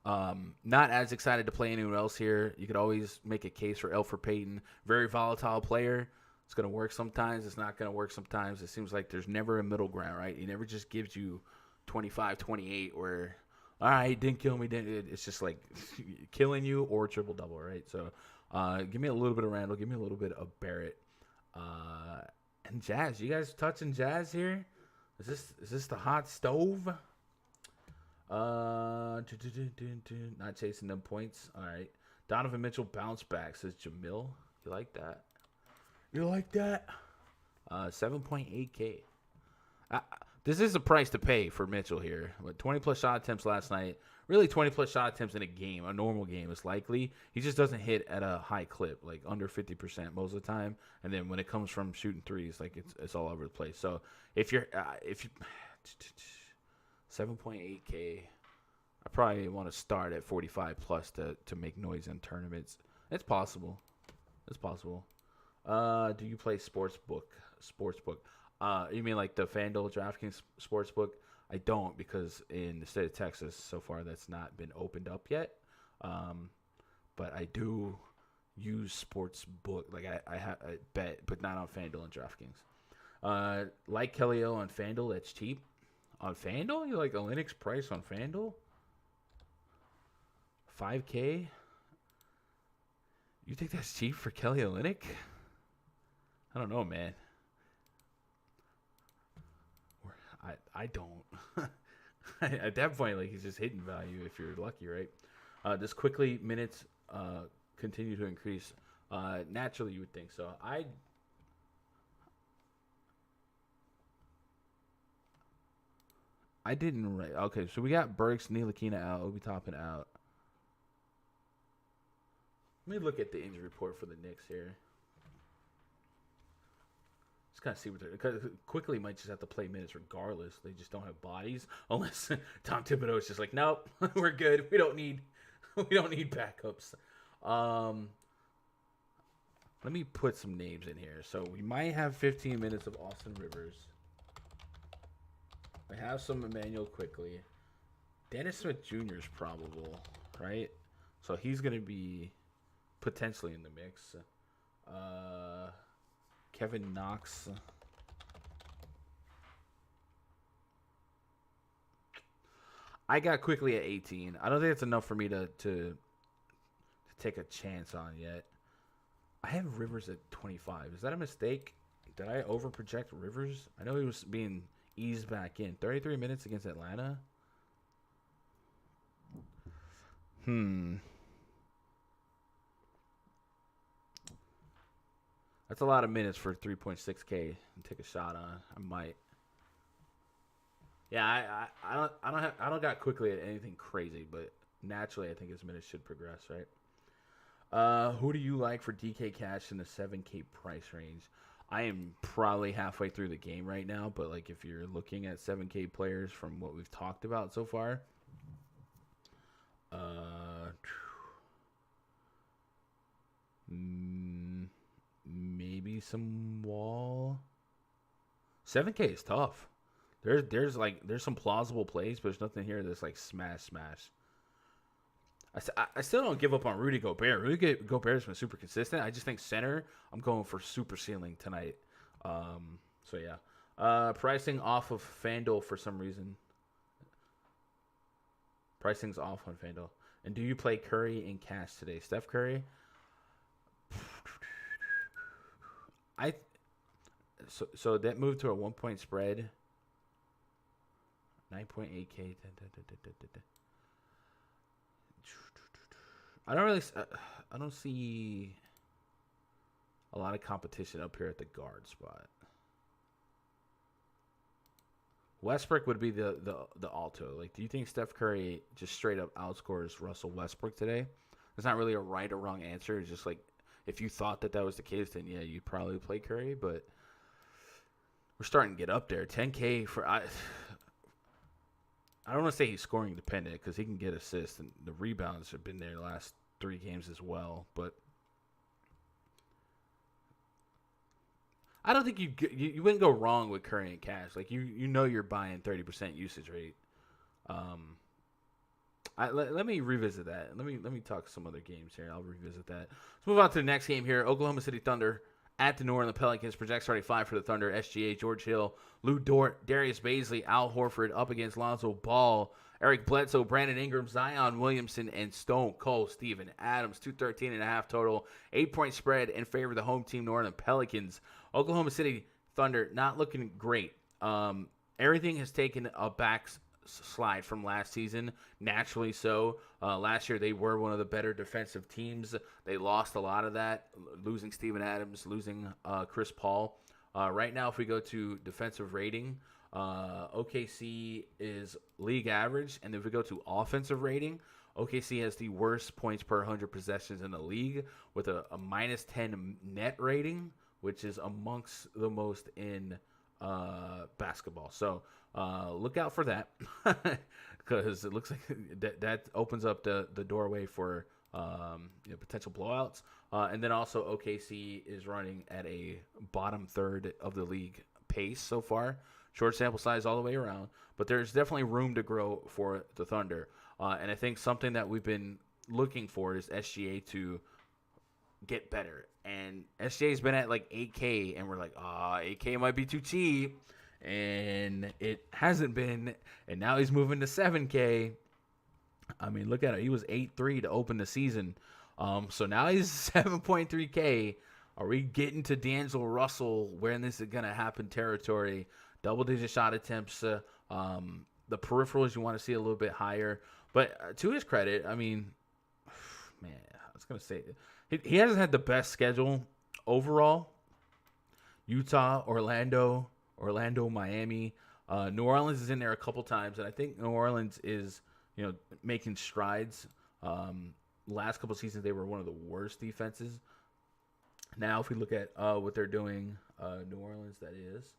Not as excited to play anyone else here. You could always make a case for Elfrid Payton. Very volatile player. It's going to work sometimes. It's not going to work sometimes. It seems like there's never a middle ground, right? He never just gives you 25, 28 where, all right, didn't kill me. It's just like killing you or triple-double, right? So give me a little bit of Randall. Give me a little bit of Barrett. And Jazz. You guys touching Jazz here? Is this the hot stove? Not chasing them points. All right. Donovan Mitchell bounce back, says Jamil. You like that? You like that? 7.8K. This is a price to pay for Mitchell here. But 20-plus shot attempts last night. Really 20-plus shot attempts in a game, a normal game, is likely. He just doesn't hit at a high clip, like under 50% most of the time. And then when it comes from shooting threes, like it's all over the place. So if you 7.8K, I probably want to start at 45-plus to make noise in tournaments. It's possible. It's possible. Do you play sportsbook? You mean like the FanDuel DraftKings sportsbook? I don't, because in the state of Texas, so far that's not been opened up yet. But I do use sportsbook. Like I bet, but not on FanDuel and DraftKings. Like Kelly O on FanDuel, that's cheap. On FanDuel, you like a Linux price on FanDuel? 5K? You think that's cheap for Kelly Olynyk? I don't know, man. I don't. At that point, like, he's just hitting value if you're lucky, right? Just quickly, minutes continue to increase. Naturally, you would think so. I didn't write. Okay, so we got Burks, Ntilikina out, Obi Toppin out. Let me look at the injury report for the Knicks here. Just kind of see what they're. Because quickly might just have to play minutes regardless. They just don't have bodies, unless Tom Thibodeau is just like, nope, we're good. We don't need backups. Let me put some names in here. So we might have 15 minutes of Austin Rivers. We have some Emmanuel Quickly. Dennis Smith Jr. is probable, right? So he's going to be potentially in the mix. Kevin Knox. I got Quickly at 18. I don't think it's enough for me to take a chance on yet. I have Rivers at 25. Is that a mistake? Did I overproject Rivers? I know he was being eased back in. 33 minutes against Atlanta. That's a lot of minutes for 3.6K and take a shot on. I might. Yeah, I don't got Quickly at anything crazy, but naturally I think his minutes should progress, right? Who do you like for DK Cash in the 7K price range? I am probably halfway through the game right now, but like if you're looking at 7K players from what we've talked about so far, maybe some Wall. 7K is tough. There's some plausible plays, but there's nothing here that's like smash. I still don't give up on Rudy Gobert. Rudy Gobert has been super consistent. I just think center, I'm going for super ceiling tonight. So yeah. Pricing off of FanDuel for some reason. Pricing's off on FanDuel. And do you play Curry in cash today? Steph Curry? So that moved to a 1-point spread. 9.8K. I don't see a lot of competition up here at the guard spot. Westbrook would be the alto. Like, do you think Steph Curry just straight up outscores Russell Westbrook today? It's not really a right or wrong answer. It's just like, if you thought that was the case, then yeah, you'd probably play Curry. But we're starting to get up there. 10K for I don't want to say he's scoring dependent because he can get assists, and the rebounds have been there the last 3 games as well. But I don't think you wouldn't go wrong with Curry and Cash. Like you know you're buying 30% usage rate. Let me revisit that. Let me talk some other games here. I'll revisit that. Let's move on to the next game here. Oklahoma City Thunder at the New Orleans Pelicans. Projects 35 for the Thunder. SGA, George Hill, Lou Dort, Darius Baisley, Al Horford up against Lonzo Ball, Eric Bledsoe, Brandon Ingram, Zion Williamson, and Stone Cold Steven Adams. 213.5 total. 8-point spread in favor of the home team, New Orleans Pelicans. Oklahoma City Thunder not looking great. Everything has taken a backslide from last season, naturally so. Last year they were one of the better defensive teams. They lost a lot of that, losing Steven Adams, losing Chris Paul. Right now, if we go to defensive rating, OKC is league average, and if we go to offensive rating, OKC has the worst points per 100 possessions in the league with a minus 10 net rating, which is amongst the most in basketball. So look out for that because it looks like that opens up the doorway for potential blowouts. And then also OKC is running at a bottom third of the league pace so far. Short sample size all the way around, but there's definitely room to grow for the Thunder. And I think something that we've been looking for is SGA to get better. And SGA's been at like 8K, and we're like, 8K might be too cheap. And it hasn't been, and now he's moving to 7K. I mean, look at it. He was 8.3 to open the season. So now he's 7.3K. Are we getting to D'Angelo Russell when this is going to happen territory? Double-digit shot attempts. The peripherals you want to see a little bit higher. But to his credit, I mean, man, I was going to say, he hasn't had the best schedule overall. Utah, Orlando, Miami. New Orleans is in there a couple times, and I think New Orleans is, making strides. Last couple seasons, they were one of the worst defenses. Now, if we look at what they're doing, New Orleans, that is,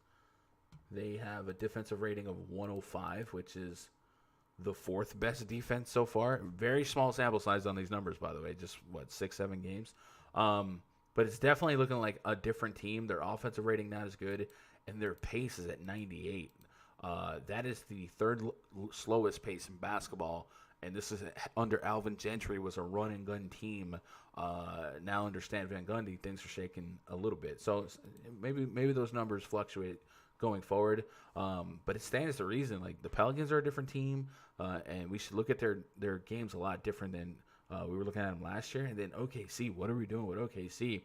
they have a defensive rating of 105, which is the fourth best defense so far. Very small sample size on these numbers, by the way. Just, 6-7 games. But it's definitely looking like a different team. Their offensive rating not as good, and their pace is at 98. That is the third slowest pace in basketball, and this is under Alvin Gentry, was a run-and-gun team. Now under Stan Van Gundy, things are shaking a little bit. So maybe those numbers fluctuate going forward. But it stands to reason. Like, the Pelicans are a different team, and we should look at their games a lot different than we were looking at them last year. And then OKC, what are we doing with OKC?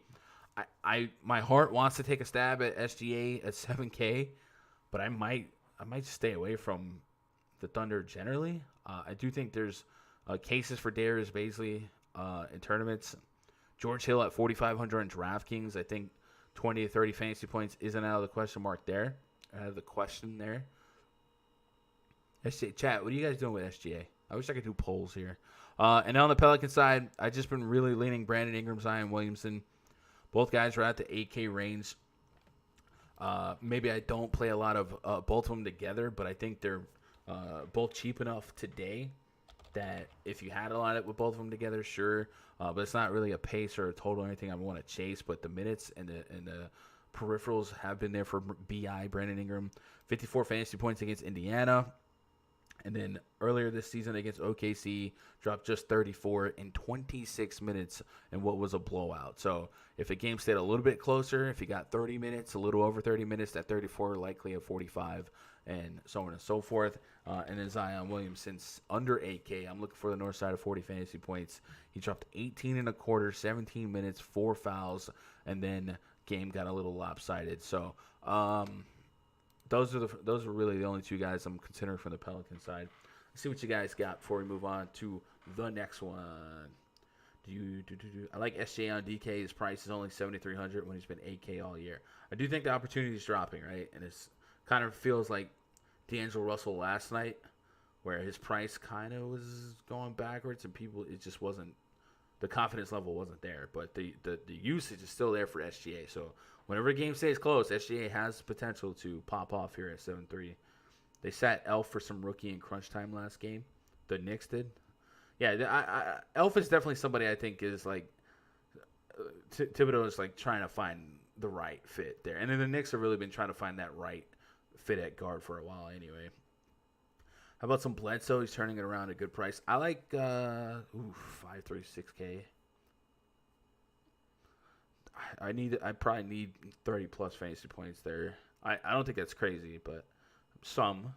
My heart wants to take a stab at SGA at 7K, but I might just stay away from the Thunder generally. I do think there's cases for Darius Baisley in tournaments. George Hill at 4,500 on DraftKings. I think 20 to 30 fantasy points isn't out of the question mark there. Out of the question there. SGA, chat, what are you guys doing with SGA? I wish I could do polls here. And on the Pelican side, I've just been really leaning Brandon Ingram, Zion Williamson. Both guys are at the 8K range. Maybe I don't play a lot of both of them together, but I think they're both cheap enough today that if you had a lot with both of them together, sure. But it's not really a pace or a total or anything I want to chase. But the minutes and the peripherals have been there for BI, Brandon Ingram. 54 fantasy points against Indiana. And then earlier this season against OKC, dropped just 34 in 26 minutes in what was a blowout. So if a game stayed a little bit closer, if you got 30 minutes, a little over 30 minutes, that 34 likely a 45, and so on and so forth. And then Zion Williamson's under 8K. I'm looking for the north side of 40 fantasy points. He dropped 18 and a quarter, 17 minutes, 4 fouls, and then game got a little lopsided. So those are really the only two guys I'm considering from the Pelican side. Let's see what you guys got before we move on to the next one. I like SJ on DK. His price is only 7,300 when he's been 8K all year. I do think the opportunity is dropping, right? And it's kind of feels like D'Angelo Russell last night, where his price kind of was going backwards, and it just wasn't, the confidence level wasn't there. But the usage is still there for SGA. So whenever a game stays close, SGA has potential to pop off here at 7-3. They sat Elf for some rookie in crunch time last game. The Knicks did. Yeah, Elf is definitely somebody I think is like Thibodeau is like trying to find the right fit there. And then the Knicks have really been trying to find that right fit at guard for a while anyway. How about some Bledsoe? He's turning it around at a good price. I like 5.36K. I probably need 30 plus fantasy points there. I don't think that's crazy, but some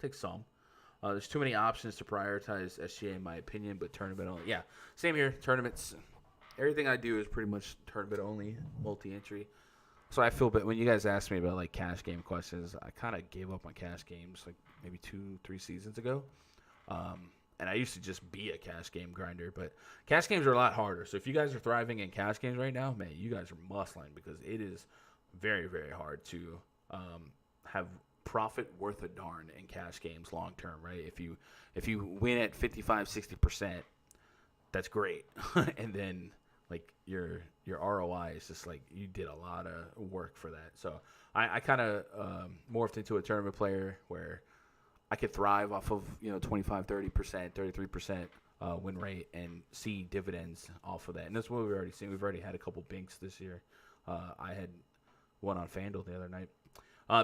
take some. There's too many options to prioritize SGA in my opinion, but tournament only. Yeah, same here. Tournaments. Everything I do is pretty much tournament only, multi-entry. So I feel bad when you guys asked me about like cash game questions. I kind of gave up on cash games like maybe 2-3 seasons ago. And I used to just be a cash game grinder, but cash games are a lot harder. So if you guys are thriving in cash games right now, man, you guys are muscling because it is very, very hard to have profit worth a darn in cash games long term, right? If you win at 55-60%, that's great. And then like your ROI is just like you did a lot of work for that. So I kind of morphed into a tournament player where I could thrive off of 25, 30%, 33% win rate and see dividends off of that. And that's what we've already seen. We've already had a couple binks this year. I had one on FanDuel the other night.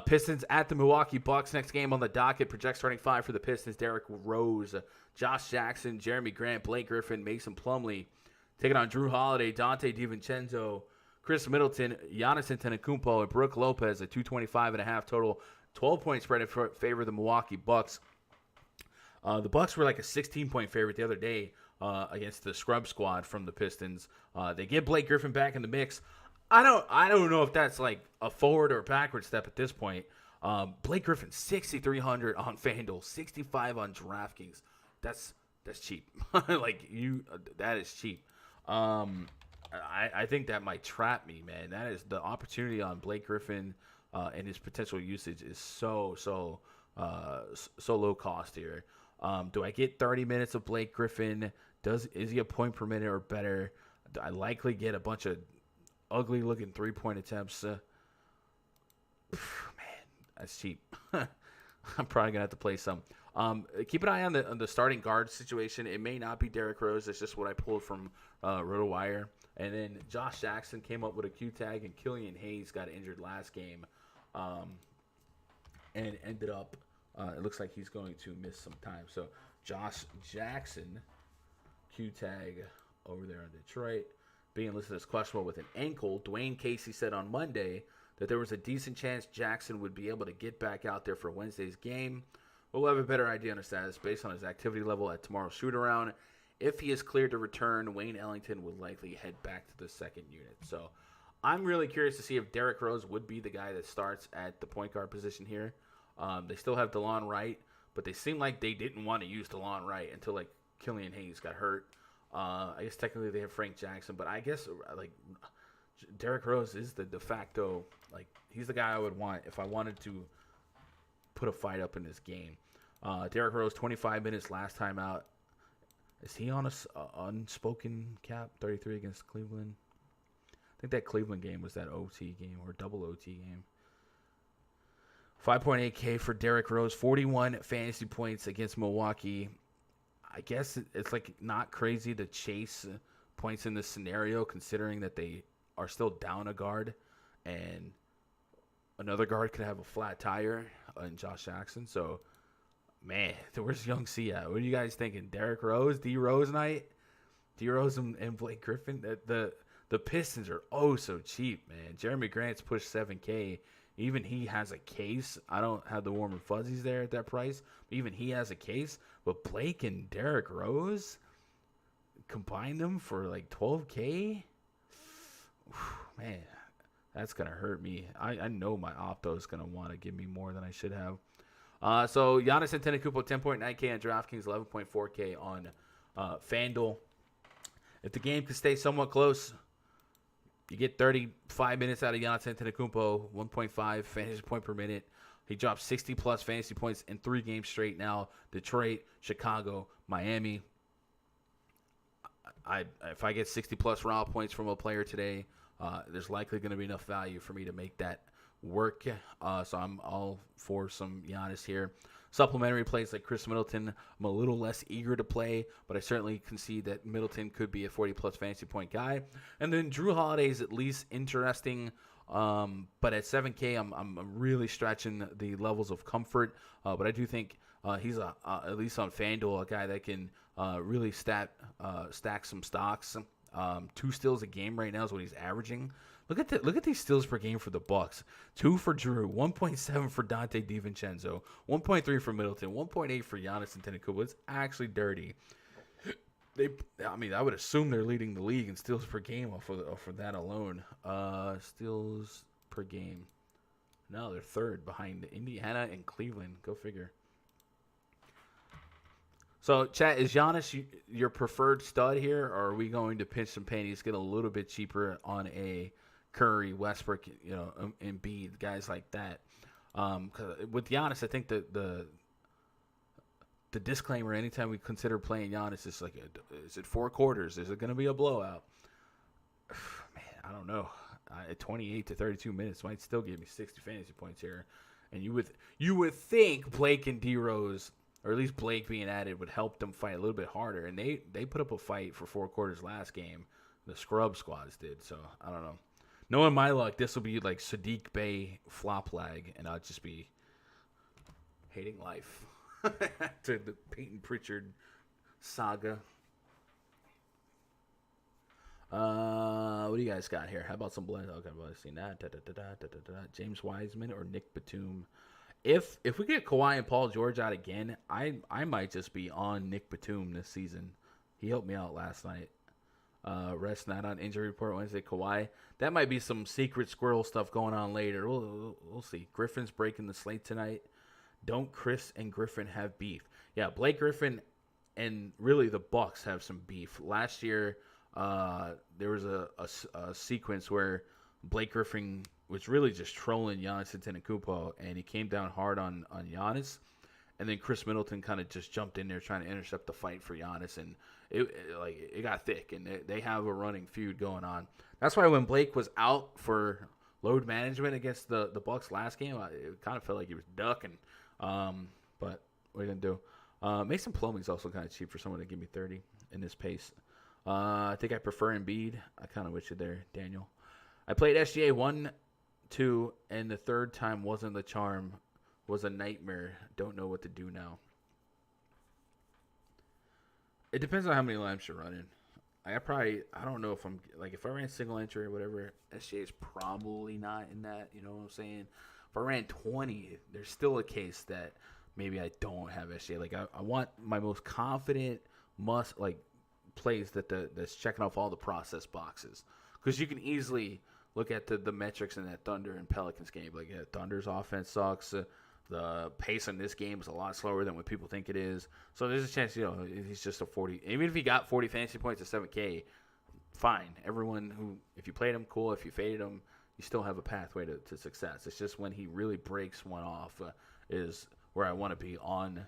Pistons at the Milwaukee Bucks. Next game on the docket. Project starting five for the Pistons. Derrick Rose, Josh Jackson, Jeremy Grant, Blake Griffin, Mason Plumlee. Taking on Drew Holiday, Dante DiVincenzo, Chris Middleton, Giannis Antetokounmpo, and Brook Lopez. A 225.5 total. 12-point spread in favor of the Milwaukee Bucks. The Bucks were like a 16-point favorite the other day against the scrub squad from the Pistons. They get Blake Griffin back in the mix. I don't know if that's like a forward or a backward step at this point. Blake Griffin 6,300 on FanDuel, 65 on DraftKings. That's cheap. That is cheap. I think that might trap me, man. That is the opportunity on Blake Griffin and his potential usage is so low cost here. Do I get 30 minutes of Blake Griffin? Is he a point per minute or better? Do I likely get a bunch of ugly looking 3-point attempts? Man, that's cheap. I'm probably gonna have to play some. Keep an eye on the starting guard situation. It may not be Derrick Rose. It's just what I pulled from RotoWire. And then Josh Jackson came up with a Q tag, and Killian Hayes got injured last game, and ended up. It looks like he's going to miss some time. So Josh Jackson, Q tag over there in Detroit, being listed as questionable with an ankle. Dwayne Casey said on Monday that there was a decent chance Jackson would be able to get back out there for Wednesday's game. We'll have a better idea on his status based on his activity level at tomorrow's shoot-around. If he is cleared to return, Wayne Ellington would likely head back to the second unit. So I'm really curious to see if Derrick Rose would be the guy that starts at the point guard position here. They still have DeLon Wright, but they seem like they didn't want to use DeLon Wright until like Killian Hayes got hurt. I guess technically they have Frank Jackson, but I guess like Derrick Rose is the de facto, like he's the guy I would want if I wanted to put a fight up in this game. Derrick Rose, 25 minutes last time out. Is he on a unspoken cap? 33 against Cleveland. I think that Cleveland game was that OT game or double OT game. 5.8K for Derrick Rose. 41 fantasy points against Milwaukee. I guess it's like not crazy to chase points in this scenario, considering that they are still down a guard and another guard could have a flat tire in Josh Jackson. So, man, where's Young C at? What are you guys thinking? Derrick Rose, D Rose night? D Rose and Blake Griffin? The Pistons are oh so cheap, man. Jeremy Grant's pushed 7K. Even he has a case. I don't have the warm and fuzzies there at that price. Even he has a case. But Blake and Derrick Rose, combine them for like 12K? Man, that's going to hurt me. I know my Opto is going to want to give me more than I should have. So Giannis Antetokounmpo, 10.9K on DraftKings, 11.4K on FanDuel. If the game can stay somewhat close, you get 35 minutes out of Giannis Antetokounmpo, 1.5 fantasy point per minute. He dropped 60-plus fantasy points in 3 games straight now. Detroit, Chicago, Miami. If I get 60-plus raw points from a player today, there's likely going to be enough value for me to make that work. So I'm all for some Giannis here. Supplementary plays like Chris Middleton, I'm a little less eager to play, but I certainly concede that Middleton could be a 40-plus fantasy point guy. And then Drew Holiday is at least interesting, but at 7K, I'm really stretching the levels of comfort. But I do think he's at least on FanDuel, a guy that can really stack some stocks. 2 steals a game right now is what he's averaging. Look at these steals per game for the Bucks. 2 for Drew, 1.7 for Dante DiVincenzo, 1.3 for Middleton, 1.8 for Giannis Antetokounmpo. It's actually dirty. I would assume they're leading the league in steals per game off of that alone. Steals per game. No, they're third behind Indiana and Cleveland. Go figure. So, chat, is Giannis your preferred stud here, or are we going to pinch some pennies, get a little bit cheaper on a Curry, Westbrook, Embiid, guys like that? 'Cause with Giannis, I think the disclaimer anytime we consider playing Giannis is like, is it 4 quarters? Is it going to be a blowout? Man, I don't know. 28 to 32 minutes might still give me 60 fantasy points here, and you would think Blake and D-Rose, or at least Blake being added, would help them fight a little bit harder, and they put up a fight for 4 quarters last game. The scrub squads did, so I don't know. Knowing my luck, this will be like Sadiq Bey flop lag, and I'll just be hating life. To the Peyton Pritchard saga. What do you guys got here? How about some blend? Okay, well, I've seen that. James Wiseman or Nick Batum. If we get Kawhi and Paul George out again, I might just be on Nick Batum this season. He helped me out last night. Rest not on injury report Wednesday. Kawhi. That might be some secret squirrel stuff going on later. We'll see. Griffin's breaking the slate tonight. Don't Chris and Griffin have beef? Yeah, Blake Griffin and really the Bucks have some beef. Last year, there was a sequence where Blake Griffin was really just trolling Giannis Antetokounmpo, and he came down hard on Giannis. And then Chris Middleton kind of just jumped in there trying to intercept the fight for Giannis, and it got thick, and they have a running feud going on. That's why when Blake was out for load management against the Bucks last game, it kind of felt like he was ducking. But what are you going to do? Mason Plumlee's also kind of cheap for someone to give me 30 in this pace. I think I prefer Embiid. I kind of wish you there, Daniel. I played SGA 1, 2, and the third time wasn't the charm. Was a nightmare. Don't know what to do now. It depends on how many lineups you're running. I don't know if if I ran single entry or whatever, SGA is probably not in that, you know what I'm saying? If I ran 20, there's still a case that maybe I don't have SGA. Like, I want my most confident plays that's checking off all the process boxes. Because you can easily look at the metrics in that Thunder and Pelicans game. Like, yeah, Thunder's offense sucks. The pace in this game is a lot slower than what people think it is. So there's a chance, he's just a 40. Even if he got 40 fantasy points at 7K, fine. Everyone if you played him, cool. If you faded him, you still have a pathway to success. It's just when he really breaks one off is where I want to be on him.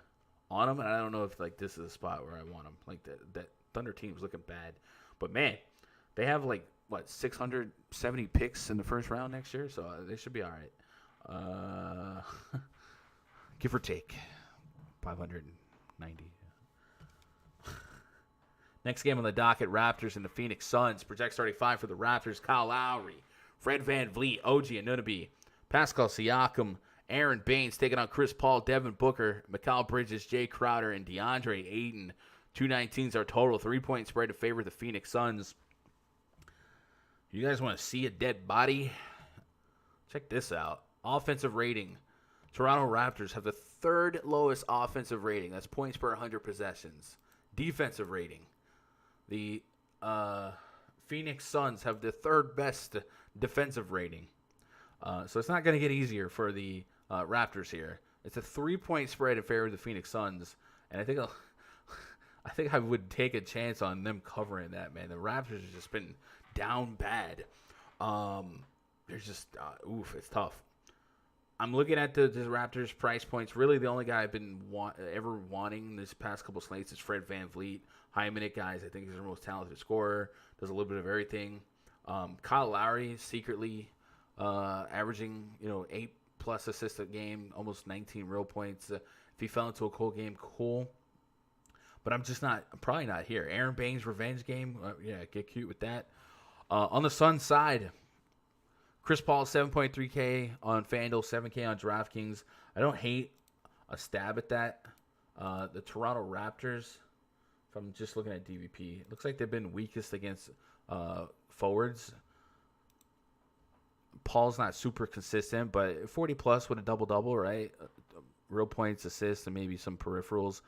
And I don't know if this is a spot where I want him. Like that Thunder team's looking bad. But man, they have 670 picks in the first round next year, so they should be all right. Give or take 590. Next game on the docket, Raptors and the Phoenix Suns. Project starting 5 for the Raptors: Kyle Lowry, Fred VanVleet, OG Anunoby, Pascal Siakam, Aaron Baines taking on Chris Paul, Devin Booker, Mikal Bridges, Jay Crowder, and DeAndre Ayton. 219's our total. 3-point spread to favor the Phoenix Suns. You guys want to see a dead body? Check this out. Offensive rating. Toronto Raptors have the 3rd lowest offensive rating. That's points per 100 possessions. Defensive rating. The Phoenix Suns have the 3rd best defensive rating. So it's not going to get easier for the Raptors here. It's a 3-point spread in favor of the Phoenix Suns, and I think I would take a chance on them covering that, man. The Raptors have just been down bad. They're just it's tough. I'm looking at the Raptors price points. Really, the only guy I've been ever wanting this past couple slates is Fred VanVleet. High-minute guys. I think he's their most talented scorer. Does a little bit of everything. Kyle Lowry secretly averaging 8+ assists a game, almost 19 real points. If he fell into a cold game, cool. But I'm probably not here. Aaron Baines revenge game. Get cute with that. On the Suns side, Chris Paul, 7.3K on FanDuel, 7K on DraftKings. I don't hate a stab at that. The Toronto Raptors, if I'm just looking at DVP, it looks like they've been weakest against forwards. Paul's not super consistent, but 40 plus with a double-double, right? Real points, assists, and maybe some peripherals.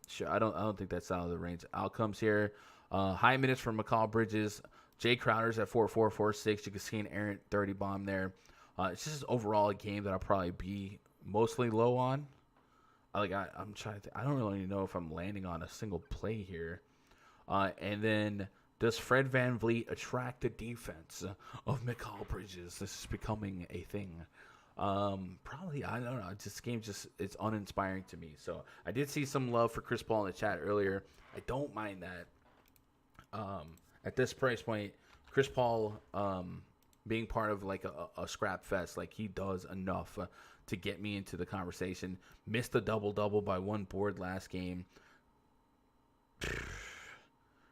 Sure, I don't think that's out of the range. Outcomes here. High minutes from McCall Bridges. Jay Crowder's at 4.4, 4.6. You can see an errant 30 bomb there. It's just overall a game that I'll probably be mostly low on. I'm trying to think. I don't really know if I'm landing on a single play here. And then does Fred VanVleet attract the defense of McCall Bridges? This is becoming a thing. Probably, I don't know. This game it's uninspiring to me. So I did see some love for Chris Paul in the chat earlier. I don't mind that. At this price point, Chris Paul being part of like a scrap fest, like he does enough to get me into the conversation. Missed a double-double by one board last game.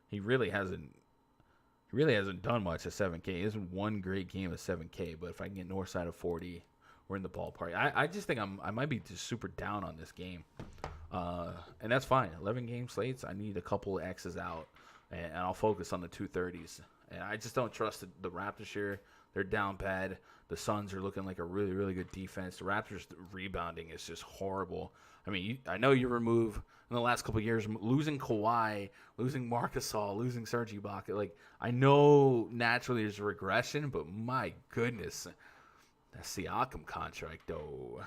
He really hasn't done much at 7K. He hasn't one great game at 7K, but if I can get north side of 40, we're in the ballpark. I just think I might be just super down on this game. And that's fine. 11 game slates, I need a couple of X's out, and I'll focus on the 230s. And I just don't trust the Raptors here. They're down bad. The Suns are looking like a really, really good defense. The Raptors rebounding is just horrible. I mean, I know you remove in the last couple of years losing Kawhi, losing Marc Gasol, losing Serge Ibaka. Like, I know naturally there's a regression, but my goodness, that Siakam contract though.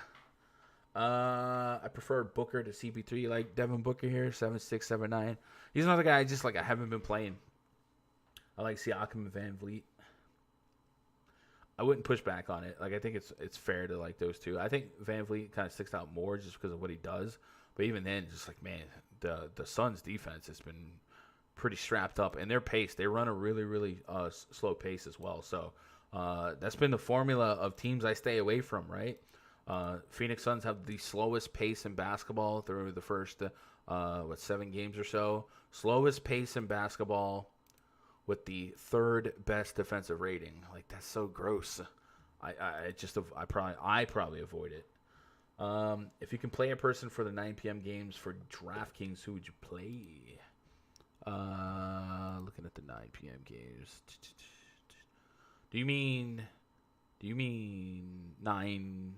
I prefer Booker to CP3. Like Devin Booker here, 7'6", 7'9". He's another guy I haven't been playing. I like Siakam and VanVleet. I wouldn't push back on it. Like, I think it's fair to like those two. I think VanVleet kind of sticks out more just because of what he does. But even then, just like, man, the Suns defense has been pretty strapped up. And their pace, they run a really, really slow pace as well. So that's been the formula of teams I stay away from, right? Phoenix Suns have the slowest pace in basketball through the first, 7 games or so. Slowest pace in basketball with the third best defensive rating. Like, that's so gross. I probably avoid it. If you can play a person for the 9 p.m. games for DraftKings, who would you play? Looking at the 9 p.m. games. Do you mean 9?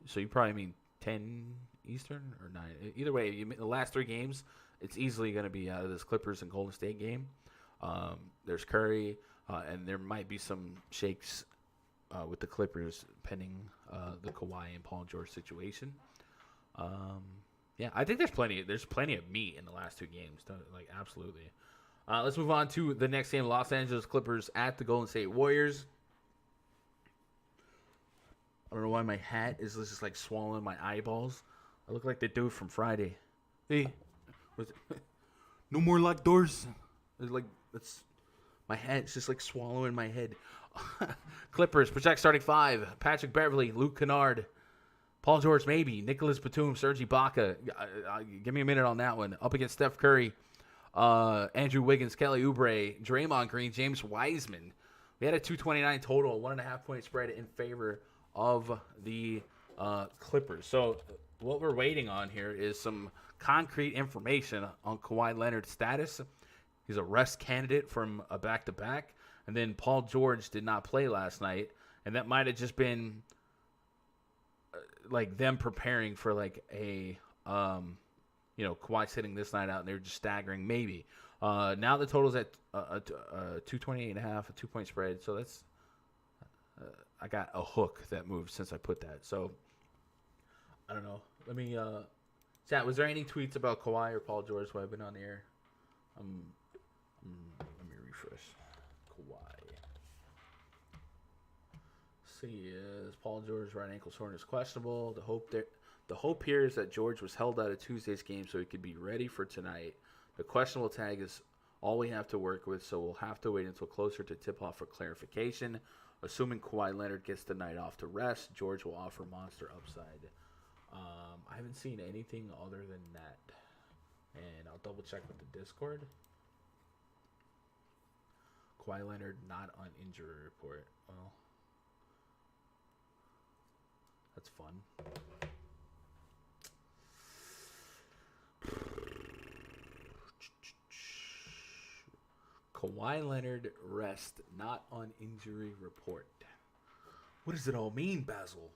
So you probably mean 10 Eastern or 9? Either way, the last 3 games, it's easily going to be out of this Clippers and Golden State game. There's Curry, and there might be some shakes with the Clippers pending the Kawhi and Paul George situation. Yeah, I think there's plenty of meat in the last 2 games. Like, absolutely. Let's move on to the next game: Los Angeles Clippers at the Golden State Warriors. I don't know why my hat is just like swallowing my eyeballs. I look like the dude from Friday. Hey, no more locked doors. It's like my head's just like swallowing my head. Clippers project starting 5: Patrick Beverley, Luke Kennard, Paul George, maybe Nicholas Batum, Serge Ibaka. Give me a minute on that one. Up against Steph Curry, Andrew Wiggins, Kelly Oubre, Draymond Green, James Wiseman. We had a 229 total, 1.5 point spread in favor of the Clippers. So what we're waiting on here is some concrete information on Kawhi Leonard's status. He's a rest candidate from a back-to-back. And then Paul George did not play last night. And that might have just been like them preparing for like a, Kawhi sitting this night out and they're just staggering maybe. Now the total's at 228.5, a 2-point spread. So that's, I got a hook that moved since I put that. So I don't know. Let me, chat, was there any tweets about Kawhi or Paul George while I've been on the air? Let me refresh. Kawhi. See, is Paul George's right ankle soreness questionable? The hope here is that George was held out of Tuesday's game so he could be ready for tonight. The questionable tag is all we have to work with, so we'll have to wait until closer to tip-off for clarification. Assuming Kawhi Leonard gets the night off to rest, George will offer monster upside. I haven't seen anything other than that. And I'll double-check with the Discord. Kawhi Leonard not on injury report. Well, that's fun. Kawhi Leonard rest, not on injury report. What does it all mean, Basil?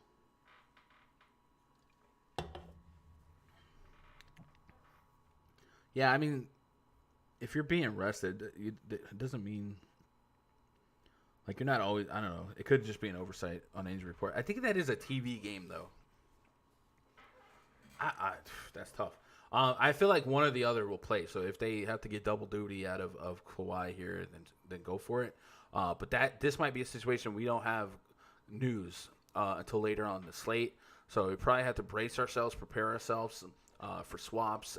Yeah, I mean, if you're being rested, it doesn't mean like you're not always. I don't know. It could just be an oversight on injury report. I think that is a TV game though. That's tough. I feel like one or the other will play. So if they have to get double duty out of Kawhi here, then go for it. But this might be a situation we don't have news until later on the slate. So we probably have to brace ourselves, prepare ourselves for swaps,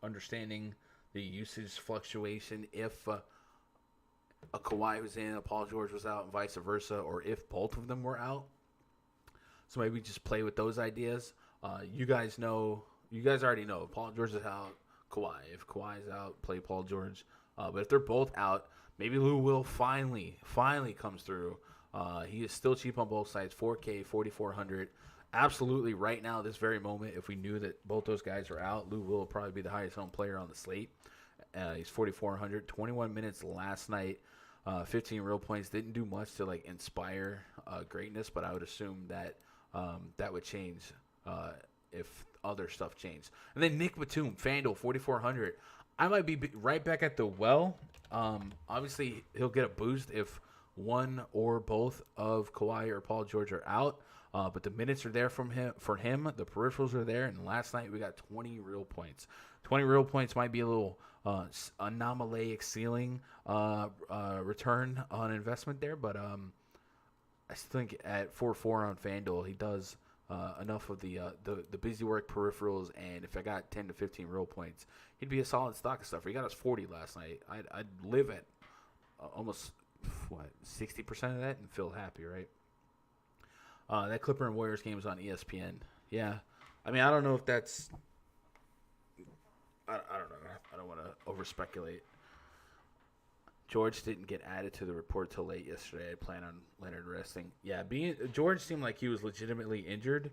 understanding the usage fluctuation if a Kawhi was in, a Paul George was out, and vice versa, or if both of them were out. So maybe just play with those ideas. You guys already know. Paul George is out, Kawhi. If Kawhi is out, play Paul George. But if they're both out, maybe Lou Will finally comes through. He is still cheap on both sides, 4K, 4,400. Absolutely, right now, this very moment, if we knew that both those guys are out, Lou Will probably be the highest owned player on the slate. He's 4,400, 21 minutes last night, 15 real points. Didn't do much to like inspire greatness, but I would assume that that would change if other stuff changed. And then Nick Batum, FanDuel, 4,400. I might be right back at the well. Obviously, he'll get a boost if one or both of Kawhi or Paul George are out. But the minutes are there for him. The peripherals are there. And last night we got 20 real points. 20 real points might be a little anomalic ceiling return on investment there. But I think at 4-4 on FanDuel, he does enough of the busy work peripherals. And if I got 10 to 15 real points, he'd be a solid stock of stuff. He got us 40 last night. I'd live at almost 60% of that and feel happy, right? That Clipper and Warriors game is on ESPN. Yeah. I mean, I don't know if that's... I don't know. I don't want to over-speculate. George didn't get added to the report till late yesterday. I plan on Leonard resting. Yeah, George seemed like he was legitimately injured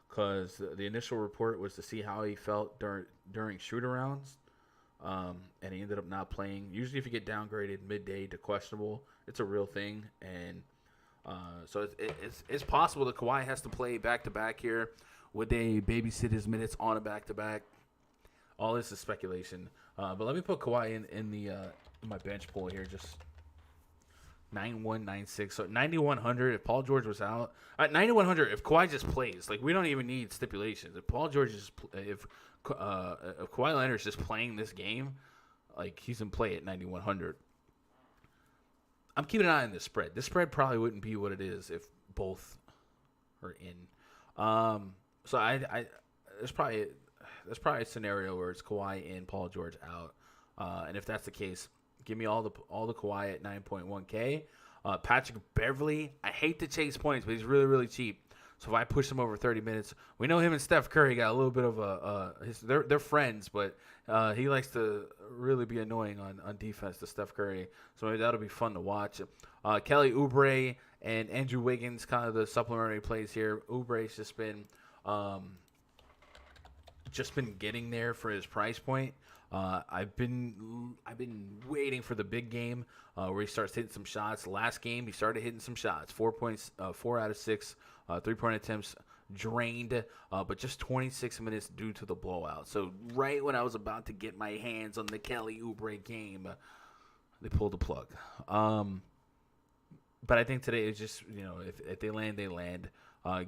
because the initial report was to see how he felt during shoot-arounds, and he ended up not playing. Usually if you get downgraded midday to questionable, it's a real thing, and... So it's possible that Kawhi has to play back-to-back here. Would they babysit his minutes on a back-to-back? All this is speculation. But let me put Kawhi in my bench pool here. Just 9,196. So 9,100 if Paul George was out. 9,100 if Kawhi just plays. Like, we don't even need stipulations. If Paul George if Kawhi Leonard is just playing this game, like, he's in play at 9,100. I'm keeping an eye on this spread. This spread probably wouldn't be what it is if both are in. So there's probably a scenario where it's Kawhi in, Paul George out, and if that's the case, give me all the Kawhi at 9.1K. Patrick Beverley, I hate to chase points, but he's really, really cheap. So if I push him over 30 minutes, we know him and Steph Curry got a little bit of they're friends, but he likes to really be annoying on defense to Steph Curry. So maybe that'll be fun to watch. Kelly Oubre and Andrew Wiggins, kind of the supplementary plays here. Oubre's just been getting there for his price point. I've been waiting for the big game where he starts hitting some shots. Last game he started hitting some shots. 4 points, 4 out of 6 3-point attempts drained, but just 26 minutes due to the blowout. So right when I was about to get my hands on the Kelly Oubre game, they pulled the plug. But I think today is just, if they land, they land. You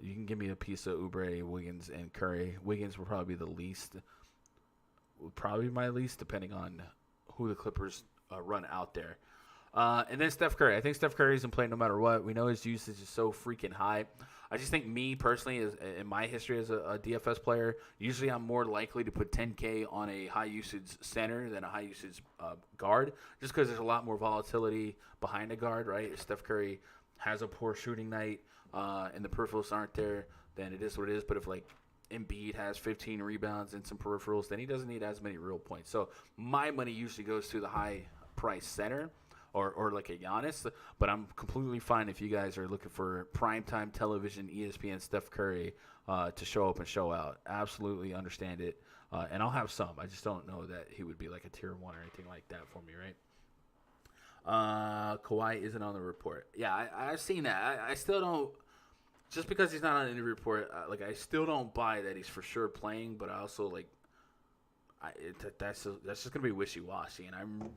can give me a piece of Oubre, Wiggins, and Curry. Wiggins will probably be my least, depending on who the Clippers run out there. And then Steph Curry. I think Steph Curry's in play no matter what. We know his usage is so freaking high. I just think me personally, in my history as a DFS player, usually I'm more likely to put 10K on a high usage center than a high usage guard, just because there's a lot more volatility behind a guard, right? If Steph Curry has a poor shooting night and the peripherals aren't there, then it is what it is. But if like Embiid has 15 rebounds and some peripherals, then he doesn't need as many real points. So my money usually goes to the high price center or like a Giannis. But I'm completely fine if you guys are looking for primetime television, ESPN, Steph Curry to show up and show out. Absolutely understand it. And I'll have some. I just don't know that he would be like a tier 1 or anything like that for me, right? Kawhi isn't on the report. Yeah, I've seen that. I still don't. Just because he's not on any report, I still don't buy that he's for sure playing. But I also that's just gonna be wishy-washy. And I'm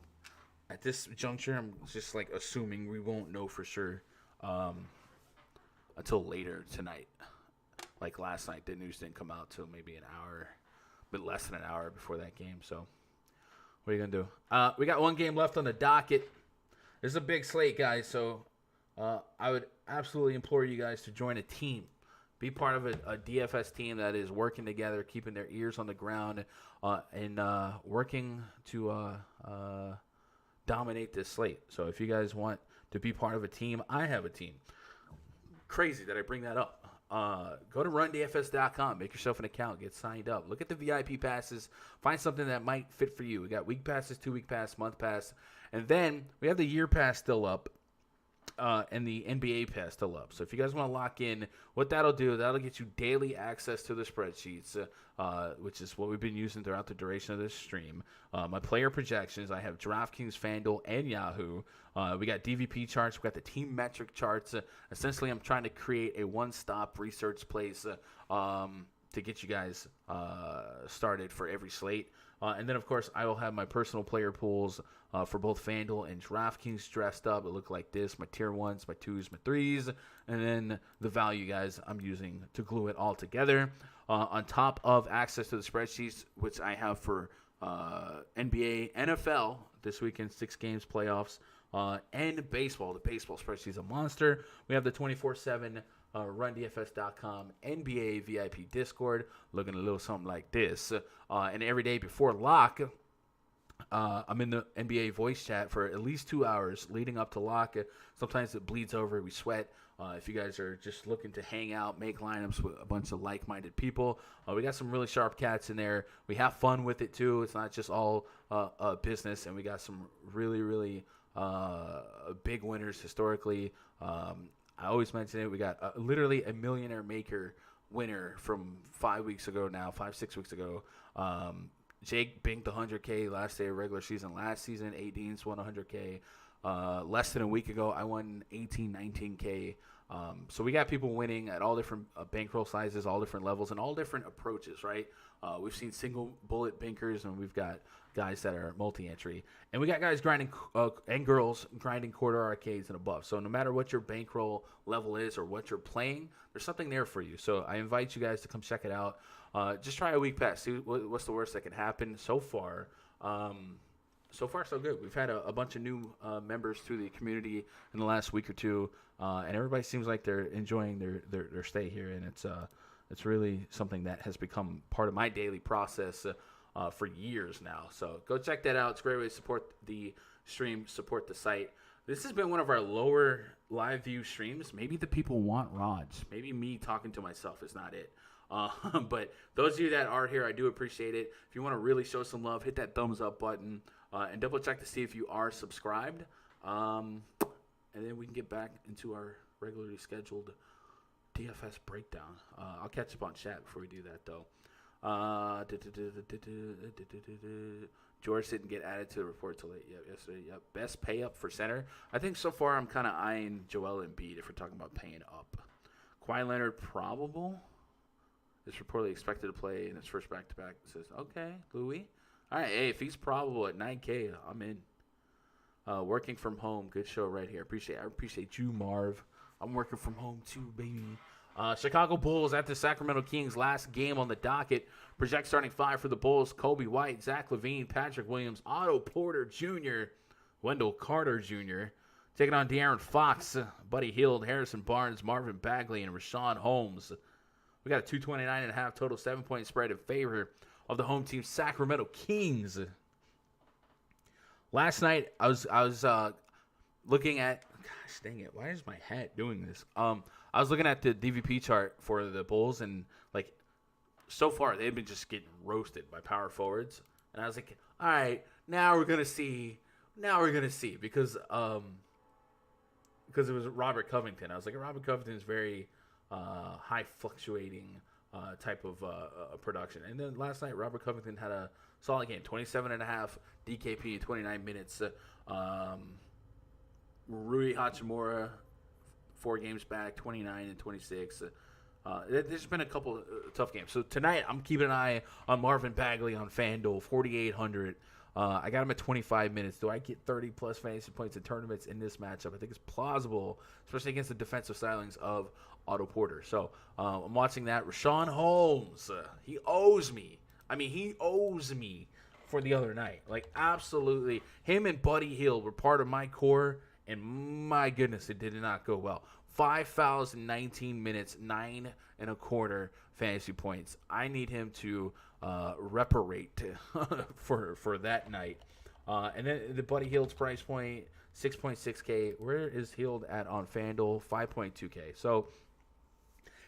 at this juncture, I'm just assuming we won't know for sure until later tonight. Like last night, the news didn't come out till maybe an hour, but less than an hour before that game. So, what are you gonna do? We got one game left on the docket. This is a big slate, guys. So, I would absolutely implore you guys to join a team, be part of a DFS team that is working together, keeping their ears on the ground, and working to dominate this slate. So, if you guys want to be part of a team, I have a team. Crazy that I bring that up. Go to rundfs.com, make yourself an account, get signed up. Look at the VIP passes, find something that might fit for you. We got week passes, 2-week pass, month pass, and then we have the year pass still up, and the NBA pass still up. So if you guys want to lock in, what that'll do, that'll get you daily access to the spreadsheets, which is what we've been using throughout the duration of this stream. My player projections, I have DraftKings, FanDuel, and Yahoo. We got DVP charts. We got the team metric charts. Essentially, I'm trying to create a one-stop research place to get you guys started for every slate. And then, of course, I will have my personal player pools for both FanDuel and DraftKings dressed up. It look like this: my tier 1s, my 2s, my 3s, and then the value guys I'm using to glue it all together. On top of access to the spreadsheets, which I have for NBA, NFL this weekend, 6 games, playoffs, and baseball. The baseball spreadsheet is a monster. We have the 24/7 rundfs.com NBA VIP Discord, looking a little something like this. And every day before lock, I'm in the NBA voice chat for at least 2 hours leading up to lock. Sometimes it bleeds over. We sweat. If you guys are just looking to hang out, make lineups with a bunch of like-minded people, we got some really sharp cats in there. We have fun with it, too. It's not just all business, and we got some really, really big winners historically. I always mention it. We got literally a Millionaire Maker winner from 5 weeks ago now, 6 weeks ago. Jake banked 100K last day of regular season last season. Aideen's won 100K. Less than a week ago, I won 19K. So we got people winning at all different bankroll sizes, all different levels, and all different approaches, right? We've seen single bullet bankers, and we've got guys that are multi-entry. And we got guys grinding and girls grinding quarter arcades and above. So no matter what your bankroll level is or what you're playing, there's something there for you. So I invite you guys to come check it out. Just try a week pass. See what's the worst that can happen so far. So far, so good. We've had a bunch of new members through the community in the last week or two, and everybody seems like they're enjoying their stay here, and it's really something that has become part of my daily process for years now. So go check that out. It's a great way to support the stream, support the site. This has been one of our lower live view streams. Maybe the people want rods. Maybe me talking to myself is not it. But those of you that are here, I do appreciate it. If you want to really show some love, hit that thumbs up button. And double check to see if you are subscribed. And then we can get back into our regularly scheduled DFS breakdown. I'll catch up on chat before we do that, though. George didn't get added to the report till late yesterday. Yep. Best pay up for center. I think so far I'm kind of eyeing Joel Embiid if we're talking about paying up. Kawhi Leonard probable. Is reportedly expected to play in his first back-to-back. It says, okay, Louis. All right, hey, if he's probable at 9K, I'm in. Working from home, good show right here. I appreciate you, Marv. I'm working from home too, baby. Chicago Bulls at the Sacramento Kings. Last game on the docket. Project starting 5 for the Bulls: Kobe White, Zach LaVine, Patrick Williams, Otto Porter Jr., Wendell Carter Jr., taking on De'Aaron Fox, Buddy Hield, Harrison Barnes, Marvin Bagley, and Rashawn Holmes. We got a 229.5 total 7-point spread in favor of the home team, Sacramento Kings. Last night, I was looking at. Gosh, dang it! Why is my hat doing this? I was looking at the DVP chart for the Bulls, and so far they've been just getting roasted by power forwards. And I was like, all right, now we're gonna see Now we're gonna see because it was Robert Covington. I was like, Robert Covington is very high fluctuating type of production. And then last night, Robert Covington had a solid game, 27.5 DKP, 29 minutes. Rui Hachimura, 4 games back, 29 and 26. There's been a couple tough games. So tonight, I'm keeping an eye on Marvin Bagley on FanDuel, 4,800. I got him at 25 minutes. Do I get 30-plus fantasy points in tournaments in this matchup? I think it's plausible, especially against the defensive stylings of Otto Porter. So I'm watching that. Rashawn Holmes, he owes me. He owes me for the other night. Like, absolutely. Him and Buddy Hield were part of my core, and my goodness, it did not go well. 5 fouls in 19 minutes, 9.25 fantasy points. I need him to reparate for that night. And then the Buddy Hield's price point, 6.6K. Where is Hield at on FanDuel? 5.2K. So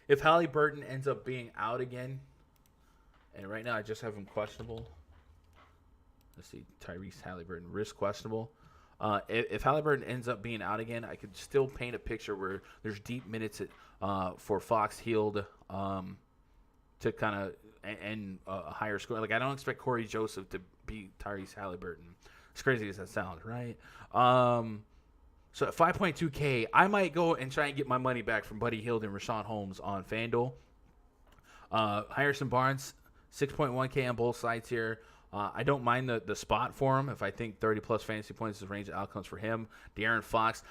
if Halliburton ends up being out again, and right now I just have him questionable. Let's see, Tyrese Halliburton, risk questionable. If Halliburton ends up being out again, I could still paint a picture where there's deep minutes for Fox Hield to kind of and a higher score. Like, I don't expect Corey Joseph to beat Tyrese Halliburton. As crazy as that sounds, right? So at 5.2K, I might go and try and get my money back from Buddy Hield and Rashawn Holmes on FanDuel. Harrison Barnes, 6.1K on both sides here. I don't mind the spot for him if I think 30-plus fantasy points is the range of outcomes for him. De'Aaron Fox,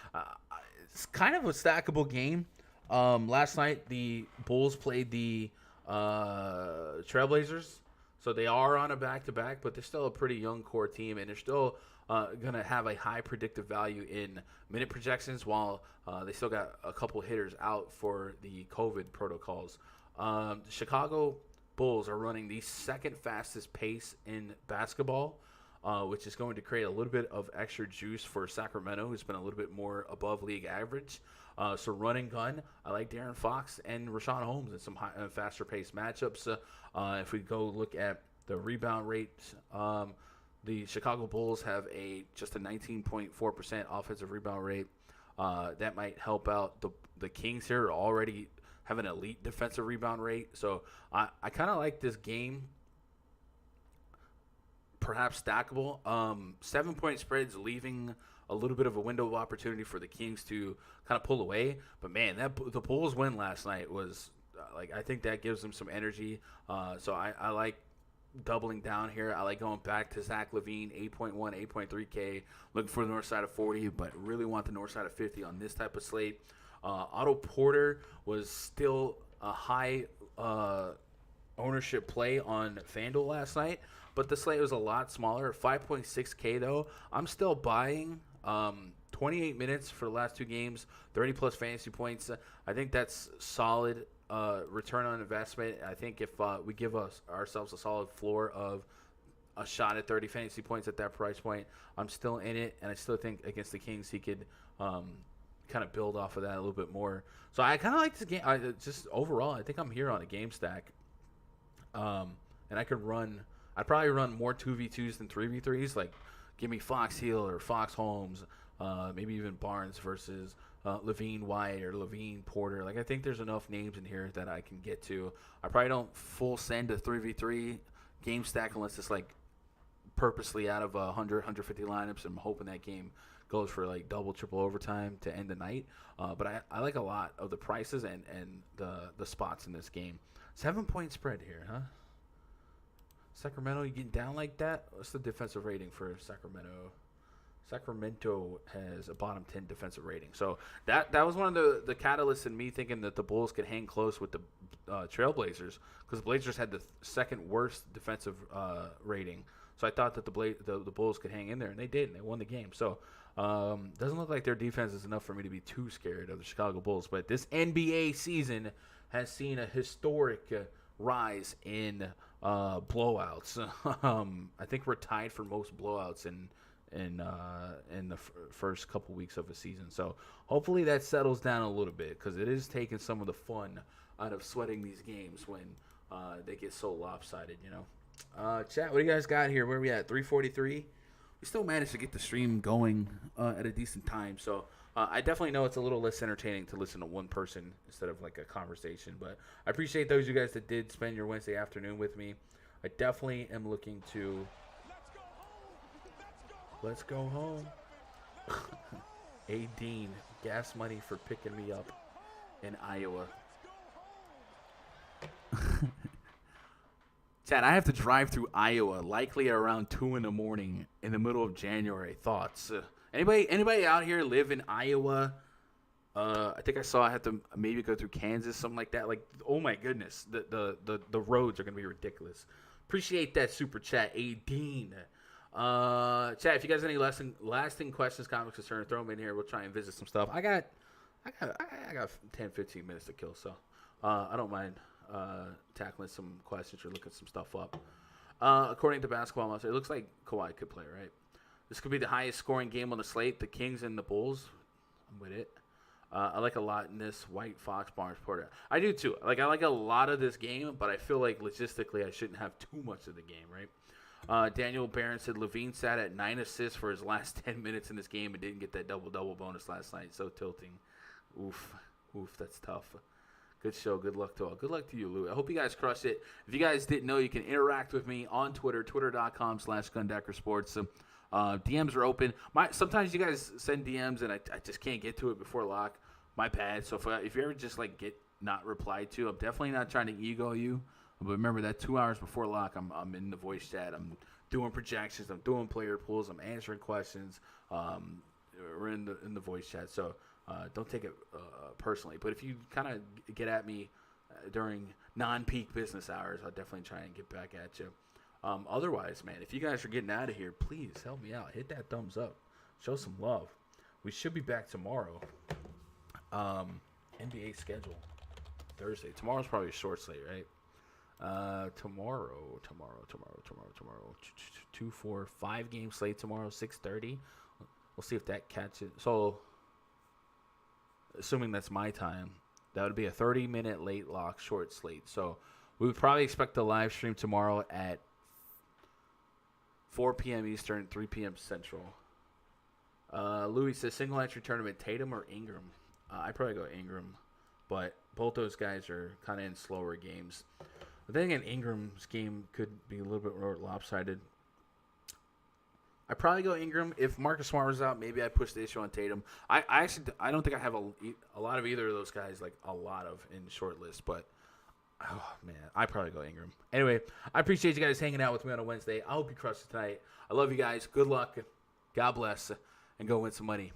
it's kind of a stackable game. Last night, the Bulls played the Trailblazers, so they are on a back-to-back, but they're still a pretty young core team, and they're still going to have a high predictive value in minute projections while they still got a couple hitters out for the COVID protocols. The Chicago Bulls are running the second fastest pace in basketball, which is going to create a little bit of extra juice for Sacramento, who's been a little bit more above league average. So run and gun, I like De'Aaron Fox and Rashawn Holmes in some faster paced matchups. If we go look at the rebound rate, the Chicago Bulls have just a 19.4% offensive rebound rate. That might help out the Kings here, are already have an elite defensive rebound rate. So I kind of like this game. Perhaps stackable. 7-point spreads leaving a little bit of a window of opportunity for the Kings to kind of pull away. But, man, the Bulls win last night was I think that gives them some energy. So I like doubling down here. I like going back to Zach LaVine, 8.1, 8.3K. Looking for the north side of 40, but really want the north side of 50 on this type of slate. Otto Porter was still a high ownership play on FanDuel last night, but the slate was a lot smaller. 5.6K, though. I'm still buying 28 minutes for the last 2 games, 30-plus fantasy points. I think that's solid return on investment. I think if we give ourselves a solid floor of a shot at 30 fantasy points at that price point, I'm still in it, and I still think against the Kings he could kind of build off of that a little bit more. So I kind of like this game. Just overall, I think I'm here on a game stack. And I'd probably run more 2v2s than 3v3s. Like, give me Fox Hill or Fox Holmes, maybe even Barnes versus Levine White or Levine Porter. Like, I think there's enough names in here that I can get to. I probably don't full send a 3v3 game stack unless it's like purposely out of 100, 150 lineups. I'm hoping that game goes for like double, triple overtime to end the night. But I like a lot of the prices and the spots in this game. 7-point spread here, huh? Sacramento, you getting down like that? What's the defensive rating for Sacramento? Sacramento has a bottom 10 defensive rating. So that was one of the catalysts in me thinking that the Bulls could hang close with the Trailblazers, because the Blazers had the second worst defensive rating. So I thought that the Bulls could hang in there, and they did, and they won the game. So doesn't look like their defense is enough for me to be too scared of the Chicago Bulls. But this NBA season has seen a historic rise in blowouts. I think we're tied for most blowouts in the first couple weeks of the season. So hopefully that settles down a little bit, because it is taking some of the fun out of sweating these games when they get so lopsided, you know. Chat, what do you guys got here? Where are we at? 343? we still managed to get the stream going at a decent time. So I definitely know it's a little less entertaining to listen to one person instead of like a conversation. But I appreciate those of you guys that did spend your Wednesday afternoon with me. I definitely am looking to. Let's go home. A. Dean, gas money for picking me up in Iowa. Chad, I have to drive through Iowa, likely around 2 in the morning in the middle of January. Thoughts? Anybody out here live in Iowa? I think I saw I had to maybe go through Kansas, something like that. Like, oh my goodness, the roads are gonna be ridiculous. Appreciate that super chat, A. Dean. Chat, if you guys have any lasting questions, comments, concerns, throw them in here. We'll try and visit some stuff. I got 10, 15 minutes to kill, so I don't mind tackling some questions or looking some stuff up. According to Basketball Monster, it looks like Kawhi could play, right? This could be the highest scoring game on the slate. The Kings and the Bulls. I'm with it. I like a lot in this. White, Fox, Barnes, Porter. I do too. I like a lot of this game, but I feel like logistically I shouldn't have too much of the game, right? Daniel Barron said Levine sat at 9 assists for his last 10 minutes in this game and didn't get that double-double bonus last night. So tilting. Oof, that's tough. Good show. Good luck to all. Good luck to you, Lou. I hope you guys crush it. If you guys didn't know, you can interact with me on Twitter, twitter.com/GundeckerSports. DMs are open. Sometimes you guys send DMs and I just can't get to it before lock. My bad. So if you ever just like get not replied to, I'm definitely not trying to ego you. But remember that 2 hours before lock, I'm in the voice chat. I'm doing projections. I'm doing player pools. I'm answering questions. We're in the voice chat. So don't take it personally. But if you kind of get at me during non-peak business hours, I'll definitely try and get back at you. Otherwise, man, if you guys are getting out of here, please help me out. Hit that thumbs up. Show some love. We should be back tomorrow. NBA schedule. Thursday. Tomorrow's probably a short slate, right? Tomorrow. 2, 4, 5 game slate tomorrow, 6:30. We'll see if that catches. So, assuming that's my time, that would be a 30-minute late lock short slate. So, we would probably expect the live stream tomorrow at 4 p.m. Eastern, 3 p.m. Central. Louis says single entry tournament, Tatum or Ingram? I'd probably go Ingram, but both those guys are kind of in slower games. But then again, Ingram's game could be a little bit more lopsided. I'd probably go Ingram. If Marcus Smart was out, maybe I'd push the issue on Tatum. I don't think I have a lot of either of those guys, like a lot of in short list, but oh, man, I'd probably go Ingram. Anyway, I appreciate you guys hanging out with me on a Wednesday. I hope you crush it tonight. I love you guys. Good luck. God bless. And go win some money.